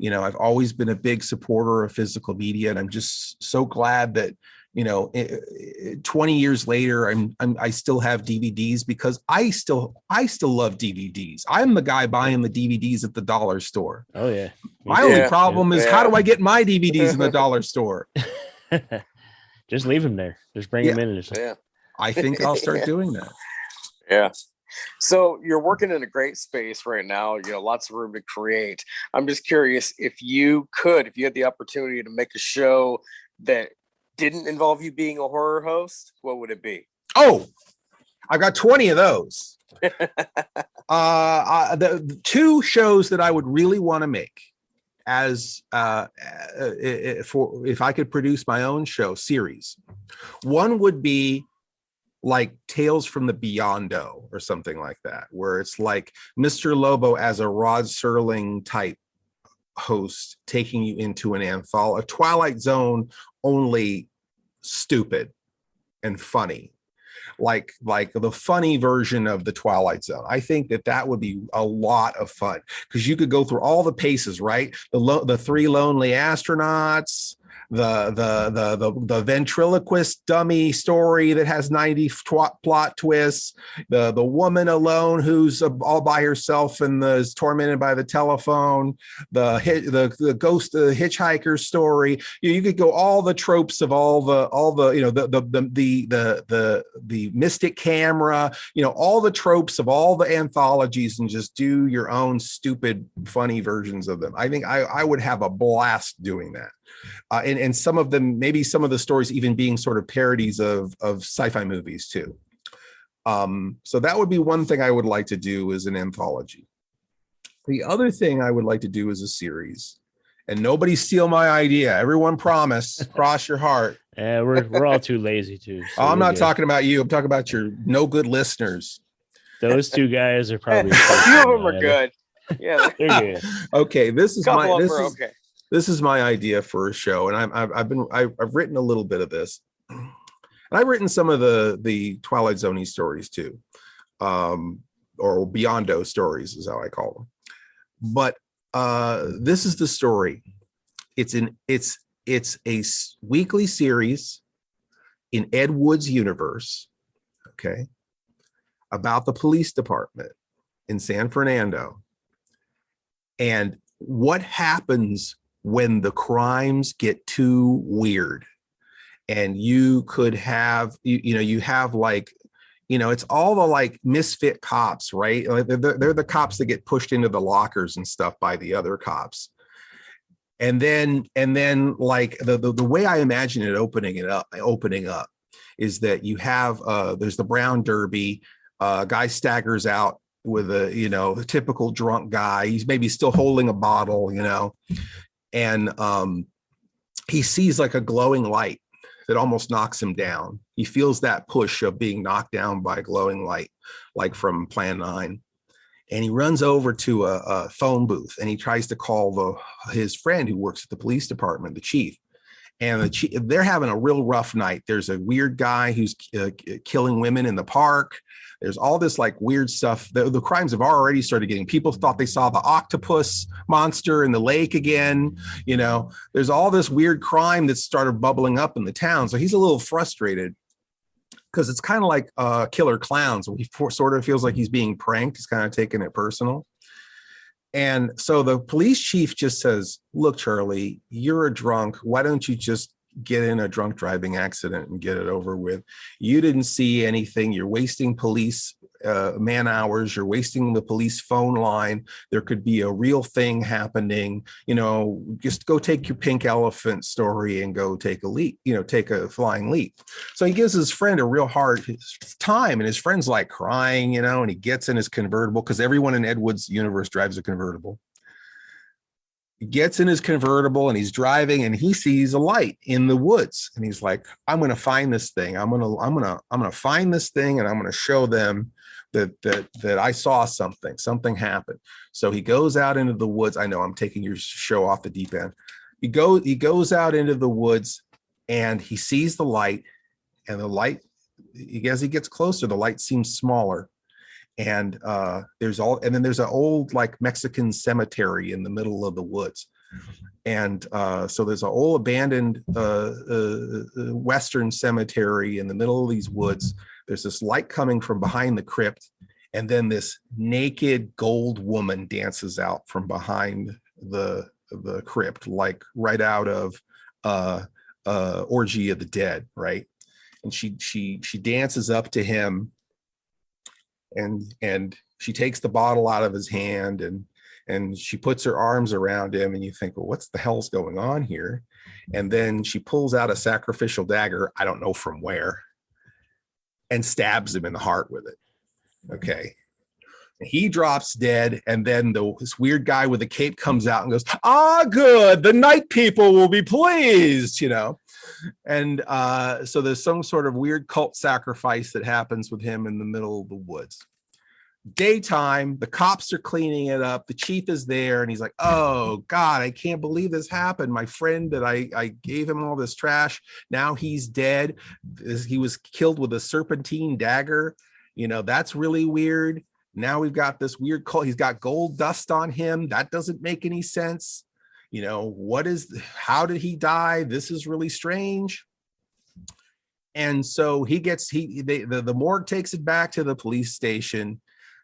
I've always been a big supporter of physical media, and I'm just so glad that 20 years later, I still have DVDs, because I still love DVDs. I'm the guy buying the DVDs at the dollar store. Oh yeah. My only problem is, how do I get my DVDs in the dollar store? Just leave them there. Just bring them in. Yeah. I think I'll start doing that. Yeah. So you're working in a great space right now. Lots of room to create. I'm just curious, if you had the opportunity to make a show that didn't involve you being a horror host, what would it be? Oh, I've got 20 of those. The two shows that I would really want to make as if I could produce my own show series, one would be like Tales from the Beyond-O or something like that, where it's like Mr. Lobo as a Rod Serling type host taking you into an anthology, a Twilight Zone only stupid and funny, like the funny version of the Twilight Zone. I think that would be a lot of fun because you could go through all the paces, right? The three lonely astronauts, the ventriloquist dummy story that has 90 plot twists, the woman alone who's all by herself and is tormented by the telephone, the ghost of the hitchhiker story. You could go all the tropes of all the the mystic camera, all the tropes of all the anthologies, and just do your own stupid funny versions of them. I think I would have a blast doing that. And some of them, maybe some of the stories even being sort of parodies of sci-fi movies too. So that would be one thing I would like to do as an anthology. The other thing I would like to do is a series, and nobody steal my idea. Everyone promise, cross your heart. Yeah, we're all too lazy to. So I'm not talking about you. I'm talking about your no good listeners. Those two guys are probably. A few of them are good. Yeah, they're good. Okay, this is okay. This is my idea for a show, and I've written a little bit of this, and I've written some of the Twilight Zone stories too, or Beyond-O stories is how I call them. But this is the story. It's a weekly series in Ed Wood's universe, okay, about the police department in San Fernando, and what happens when the crimes get too weird. And you could have, you have like, it's all the like misfit cops, right? Like they're the cops that get pushed into the lockers and stuff by the other cops. And then like the way I imagine it opening up is that you have there's the brown derby, guy staggers out with a typical drunk guy. He's maybe still holding a bottle, and he sees like a glowing light that almost knocks him down. He feels that push of being knocked down by a glowing light, like from Plan 9. And he runs over to a phone booth and he tries to call his friend who works at the police department, the chief. And they're having a real rough night. There's a weird guy who's killing women in the park. There's all this like weird stuff. The crimes have already started getting, people thought they saw the octopus monster in the lake again. There's all this weird crime that started bubbling up in the town. So he's a little frustrated because it's kind of like Killer Clowns. He sort of feels like he's being pranked. He's kind of taking it personal. And so the police chief just says, look, Charlie, you're a drunk. Why don't you just get in a drunk driving accident and get it over with? You didn't see anything. You're wasting police man hours. You're wasting the police phone line. There could be a real thing happening. Just go take your pink elephant story and go take a leap, take a flying leap. So he gives his friend a real hard time, and his friend's like crying, and he gets in his convertible because everyone in Ed Wood's universe drives a convertible. He gets in his convertible and he's driving and he sees a light in the woods, and he's like, I'm going to find this thing. I'm going to find this thing, and I'm going to show them that I saw something happened. So he goes out into the woods. I know I'm taking your show off the deep end. He goes out into the woods and he sees the light, and the light, as he gets closer, the light seems smaller. And there's an old like Mexican cemetery in the middle of the woods. And so there's an old abandoned Western cemetery in the middle of these woods. There's this light coming from behind the crypt. And then this naked gold woman dances out from behind the crypt, like right out of Orgy of the Dead, right? And she dances up to him, and she takes the bottle out of his hand, and she puts her arms around him, and you think, well, what's the hell's going on here? And then she pulls out a sacrificial dagger, I don't know from where, and stabs him in the heart with it. Okay. He drops dead, and then this weird guy with a cape comes out and goes, good, the night people will be pleased, you know. And so there's some sort of weird cult sacrifice that happens with him in the middle of the woods. Daytime, the cops are cleaning it up. The chief is there, and he's like, oh God, I can't believe this happened. My friend that I gave him all this trash, now he's dead. He was killed with a serpentine dagger. You know, that's really weird. Now we've got this weird cult. He's got gold dust on him. That doesn't make any sense. You know, how did he die? This is really strange. And so the morgue takes it back to the police station,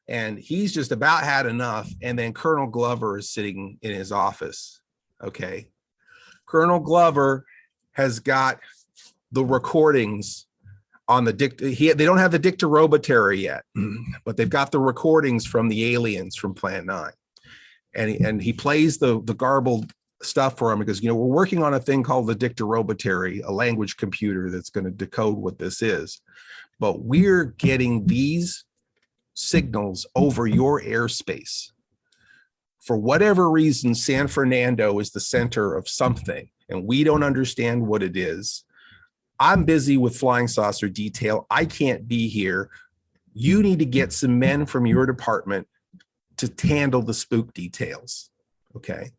and he's just about had enough. And then Colonel Glover is sitting in his office. Okay. Colonel Glover has got the recordings on the they don't have the dictarobatory yet, but they've got the recordings from the aliens from Planet 9. And he plays the garbled stuff for him because, you know, we're working on a thing called the dictarobatory, a language computer that's going to decode what this is. But we're getting these signals over your airspace. For whatever reason, San Fernando is the center of something, and we don't understand what it is. I'm busy with flying saucer detail. I can't be here. You need to get some men from your department to handle the spook details. Okay.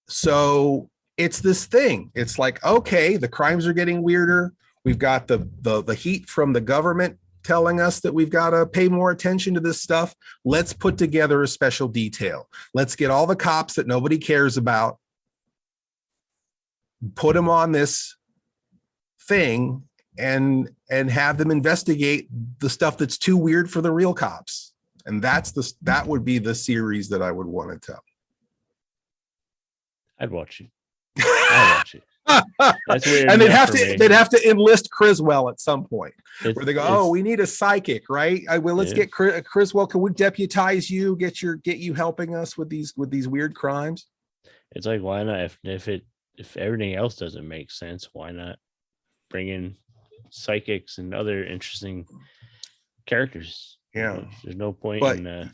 So it's this thing. It's like, okay, the crimes are getting weirder. We've got the heat from the government telling us that we've got to pay more attention to this stuff. Let's put together a special detail. Let's get all the cops that nobody cares about, put them on this thing, and have them investigate the stuff that's too weird for the real cops. And that would be the series that I would want to tell. I'd watch it. I'd watch it. That's weird. And they'd have to enlist Criswell at some point, where they go, we need a psychic, right? Let's get Criswell. Can we deputize you? Get you helping us with these weird crimes? It's like, why not? If everything else doesn't make sense, why not bring in psychics and other interesting characters? Yeah, there's no point in.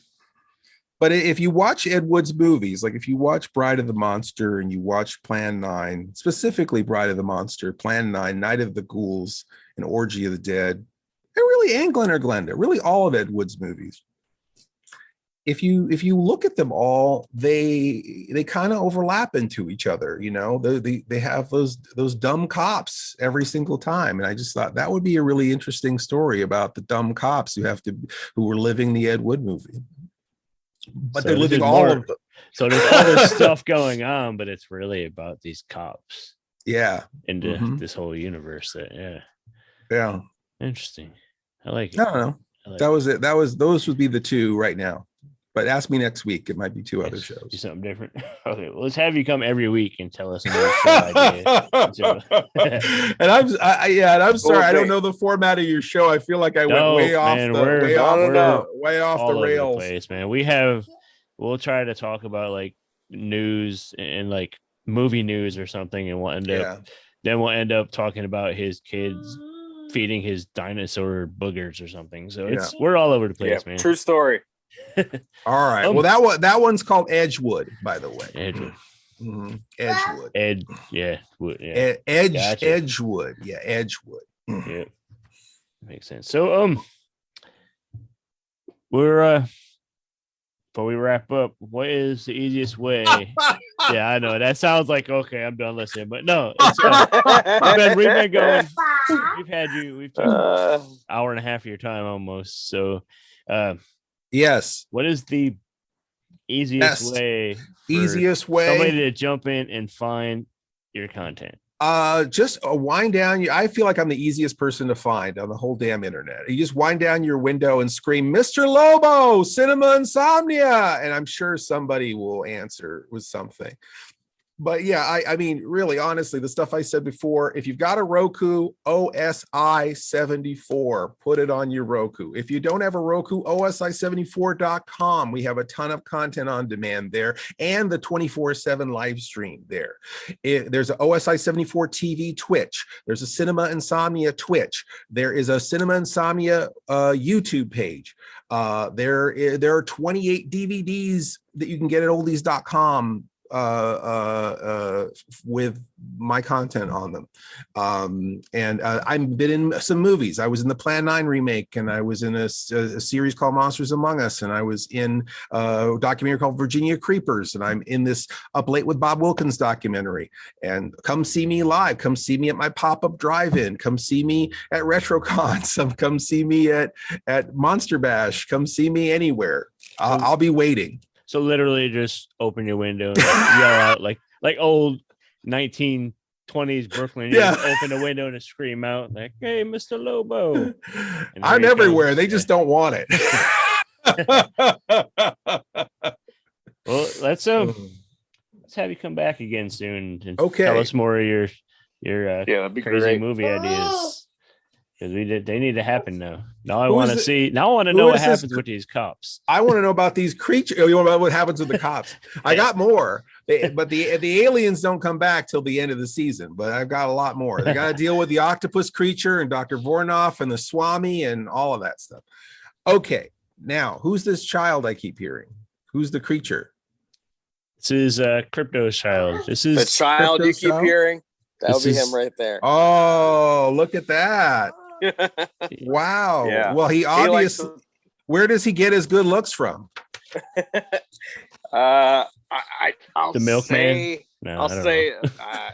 But if you watch Ed Wood's movies, like if you watch Bride of the Monster and you watch Plan 9, specifically Bride of the Monster, Plan 9, Night of the Ghouls, and Orgy of the Dead, and really Anglin or Glenda, really all of Ed Wood's movies. If you look at them all, they kind of overlap into each other. You know, they have those dumb cops every single time, and I just thought that would be a really interesting story about the dumb cops who were living the Ed Wood movie. But they're living all of them. So there's all this stuff going on, but it's really about these cops. Yeah. Into this whole universe. Yeah. Interesting. I like it. I don't know. That was it. Those would be the two right now. But ask me next week. It might be two other shows. Do something different. Okay, well, let's have you come every week and tell us another show idea. And I'm sorry. I don't know the format of your show. I feel like I went way off the rails. Place, man. We'll try to talk about like news and like movie news or something, and we'll end up talking about his kids feeding his dinosaur boogers or something. So we're all over the place, man. True story. All right. Well, that one's called Edgewood, by the way. Edgewood. Mm-hmm. Edgewood. Gotcha. Edgewood. Yeah, Edgewood. Yeah, makes sense. So, we're before we wrap up, what is the easiest way? Yeah, I know that sounds like okay. I'm done listening, but no, it's we've been going. We've had you. We've taken an hour and a half of your time almost. So. Yes. What is the easiest way? Somebody to jump in and find your content. Just wind down. I feel like I'm the easiest person to find on the whole damn internet. You just wind down your window and scream, "Mr. Lobo, Cinema Insomnia," and I'm sure somebody will answer with something. But yeah, I mean, really, honestly, the stuff I said before, if you've got a Roku, OSI 74, put it on your Roku. If you don't have a Roku, OSI74.com. We have a ton of content on demand there and the 24/7 live stream there. There's a OSI 74 TV Twitch. There's a Cinema Insomnia Twitch. There is a Cinema Insomnia YouTube page. There are 28 DVDs that you can get at oldies.com with my content on them. I've been in some movies. I was in the Plan 9 remake, and I was in a series called Monsters Among Us, and I was in a documentary called Virginia Creepers, and I'm in this Up Late with Bob Wilkins documentary. And come see me live. Come see me at my pop-up drive-in. Come see me at RetroCon. Come see me at Monster Bash. Come see me anywhere. I'll be waiting. So literally just open your window and yell out like old 1920s Brooklyn. Yeah. Just open the window and scream out like, "Hey, Mr. Lobo." I'm everywhere. They just don't want it. Well, let's have you come back again soon and Okay. tell us more of your that'd be crazy great. movie ideas. Because they need to happen now. Now I Who want is to it- see. Now I want to who know what is this- happens with these cops. I want to know about these creatures. You want to know what happens with the cops? I got more, but the aliens don't come back till the end of the season. But I've got a lot more. They got to deal with the octopus creature and Dr. Vornoff and the Swami and all of that stuff. Okay, now who's this child I keep hearing? Who's the creature? This is Crypto's child. This is The child you keep Crypto hearing, that'll This be is- him right there. Oh, look at that! Wow. Yeah. Well, he He likes obviously. Where does he get his good looks from? I'll The milkman? say, No, I'll I don't say,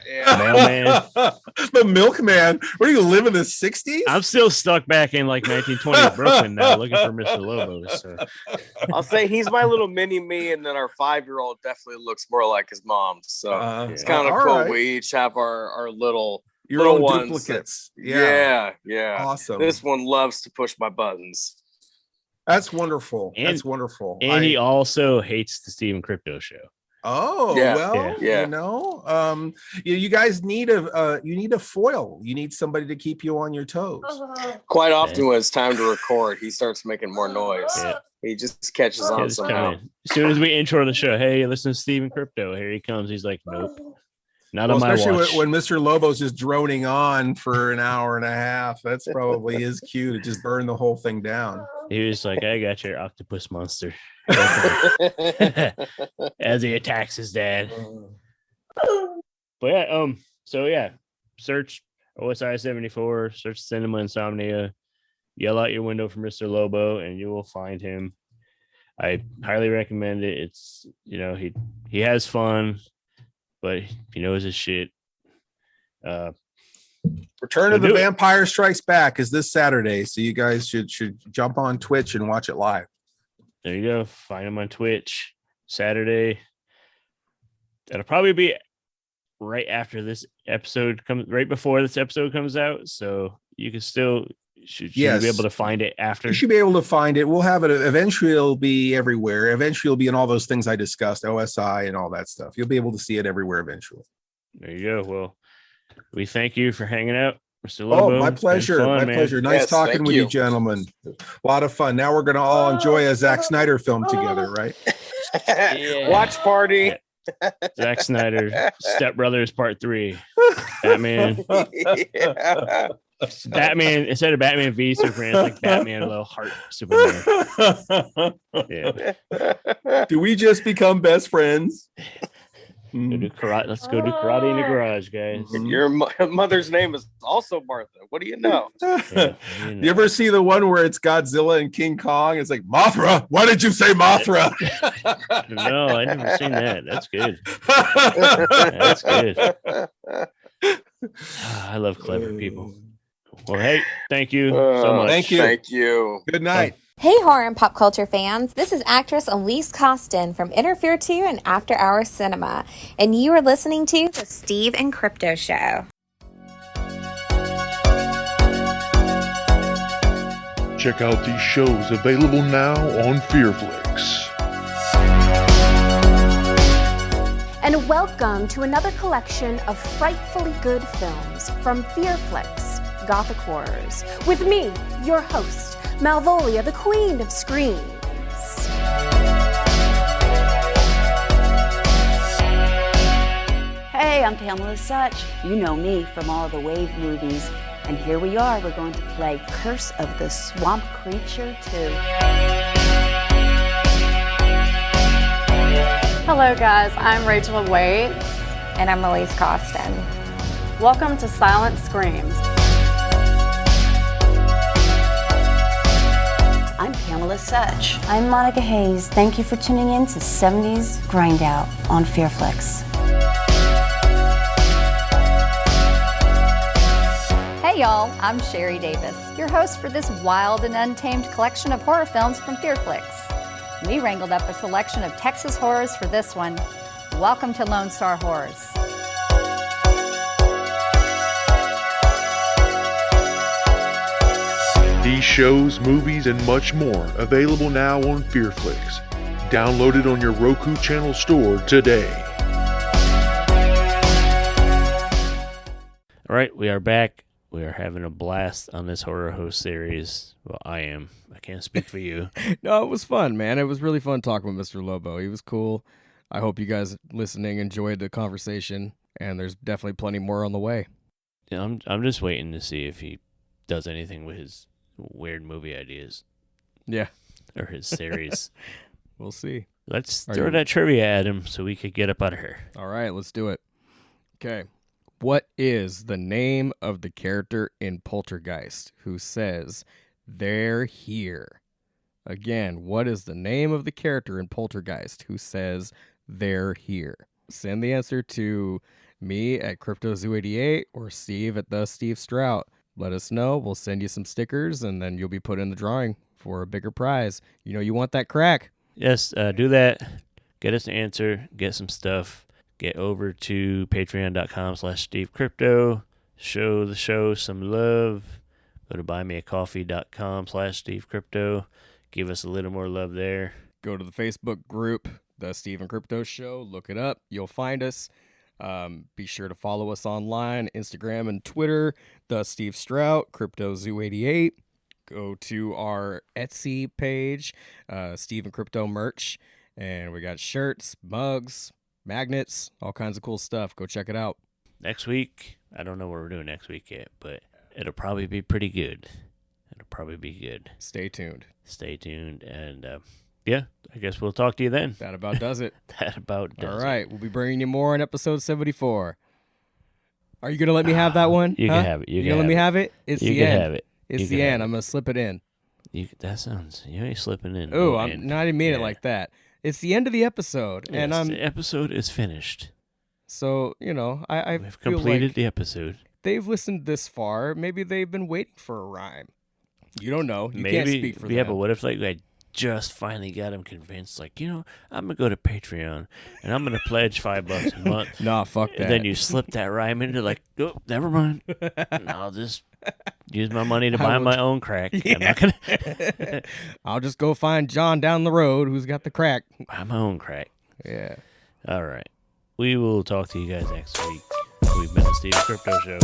yeah. Mailman. The milkman. Where do you live in the 60s? I'm still stuck back in like 1920s Brooklyn now, looking for Mr. Lobo. So I'll say he's my little mini me, and then our 5-year-old definitely looks more like his mom. So it's kind of all cool. right. We each have our little Your little own ones duplicates. yeah. Awesome. This one loves to push my buttons. That's wonderful. And- That's wonderful. and he also hates the Stephen Crypto show. Oh, Yeah, well, yeah. you know, you guys need a foil. You need somebody to keep you on your toes. Quite often when it's time to record, he starts making more noise. Yeah. He just catches Yeah, on just come somehow. in. As soon as we intro the show, hey, listen to Stephen Crypto. Here he comes. He's like, nope, not Well, on my especially watch. when Mr. Lobo's just droning on for an hour and a half. That's probably his cue to just burn the whole thing down. He was like, I got your octopus monster. As he attacks his dad. But yeah, so yeah, search OSI 74, search Cinema Insomnia, yell out your window for Mr. Lobo, and you will find him. I highly recommend it. It's, you know, he has fun, but he knows his shit. Return of So the do it. Vampire Strikes Back is this Saturday, so you guys should jump on Twitch and watch it live. There you go. Find him on Twitch Saturday. That'll probably be right after this episode comes, right before this episode comes out. So you can still should Yes. be able to find it after. You should be able to find it. We'll have it. Eventually, it'll be everywhere. Eventually, it'll be in all those things I discussed, OSI and all that stuff. You'll be able to see it everywhere eventually. There you go. Well, we thank you for hanging out, Mr. Lobo. Oh, my It's been pleasure. fun, My man. pleasure. Nice Yes, talking thank with you, you. gentlemen. A lot of fun. Now we're going to all enjoy a Zack Snyder film together, right? Yeah. Watch party. Zack Snyder, Step Brothers Part 3. Batman. Yeah. Batman, instead of Batman v Superman, it's like Batman, a little heart Superman. Yeah. Do we just become best friends? Go do karate. Let's go do karate in the garage, guys. Your mother's name is also Martha. What do you know? Yeah, You ever see the one where it's Godzilla and King Kong? It's like, Mothra, why did you say Mothra? No, I never seen that. That's good. That's good. I love clever people. Well, hey, thank you so much. Thank you. Thank you. Good night. Hey, horror and pop culture fans. This is actress Elise Costin from Interfere 2 and After Hours Cinema, and you are listening to The Steve and Crypto Show. Check out these shows available now on Fearflix. And Welcome to another collection of frightfully good films from Fearflix, Gothic Horrors, with me, your host, Malvolia, the Queen of Screams. Hey, I'm Pamela Such. You know me from all the Wave movies. And here we are, we're going to play Curse of the Swamp Creature 2. Hello guys, I'm Rachel Waits. And I'm Elise Costin. Welcome to Silent Screams. I'm Pamela Such. I'm Monica Hayes. Thank you for tuning in to 70s Grind Out on Fearflix. Hey y'all, I'm Sherry Davis, your host for this wild and untamed collection of horror films from Fearflix. We wrangled up a selection of Texas horrors for this one. Welcome to Lone Star Horrors. These shows, movies, and much more available now on Fearflix. Download it on your Roku channel store today. All right, we are back. We are having a blast on this horror host series. Well, I am. I can't speak for you. No, it was fun, man. It was really fun talking with Mr. Lobo. He was cool. I hope you guys listening enjoyed the conversation, and there's definitely plenty more on the way. Yeah, I'm just waiting to see if he does anything with his weird movie ideas. Yeah. Or his series. We'll see. Let's throw that trivia at him so we could get up out of here. All right, let's do it. Okay. What is the name of the character in Poltergeist who says, "They're here"? Again, what is the name of the character in Poltergeist who says, "They're here"? Send the answer to me at CryptoZoo88 or Steve at the Steve Strout. Let us know. We'll send you some stickers, and then you'll be put in the drawing for a bigger prize. You know you want that crack. Yes, do that. Get us an answer. Get some stuff. Get over to patreon.com/SteveCrypto. Show the show some love. Go to buymeacoffee.com/SteveCrypto. Give us a little more love there. Go to the Facebook group, The Steve and Crypto Show. Look it up. You'll find us. Be sure to follow us online, Instagram and Twitter, The Steve Strout, CryptoZoo88. Go to our Etsy page, Steve and Crypto merch. And we got shirts, mugs, magnets, all kinds of cool stuff. Go check it out. Next week, I don't know what we're doing next week yet, but it'll probably be pretty good. Stay tuned. And yeah, I guess we'll talk to you then. That about does it. All right, we'll be bringing you more in episode 74. Are you going to let me have that one? You can have it. You going to let me have it? It's you the can end. have it. It's the end. I'm going to slip it in. That sounds, you ain't slipping in. Oh, I didn't mean it like that. It's the end of the episode, yes, and the episode is finished. So, I've completed the episode. They've listened this far. Maybe they've been waiting for a rhyme. You don't know. You can't speak for them. Yeah, but what if I just finally got him convinced? I'm gonna go to Patreon and I'm gonna pledge $5 a month. Nah, fuck that. And then you slip that rhyme into oh, never mind. And I'll just use my money to buy my own crack. Yeah. I'm not gonna. I'll just go find John down the road who's got the crack. Buy my own crack. Yeah. All right. We will talk to you guys next week. We've been the Steve Crypto Show.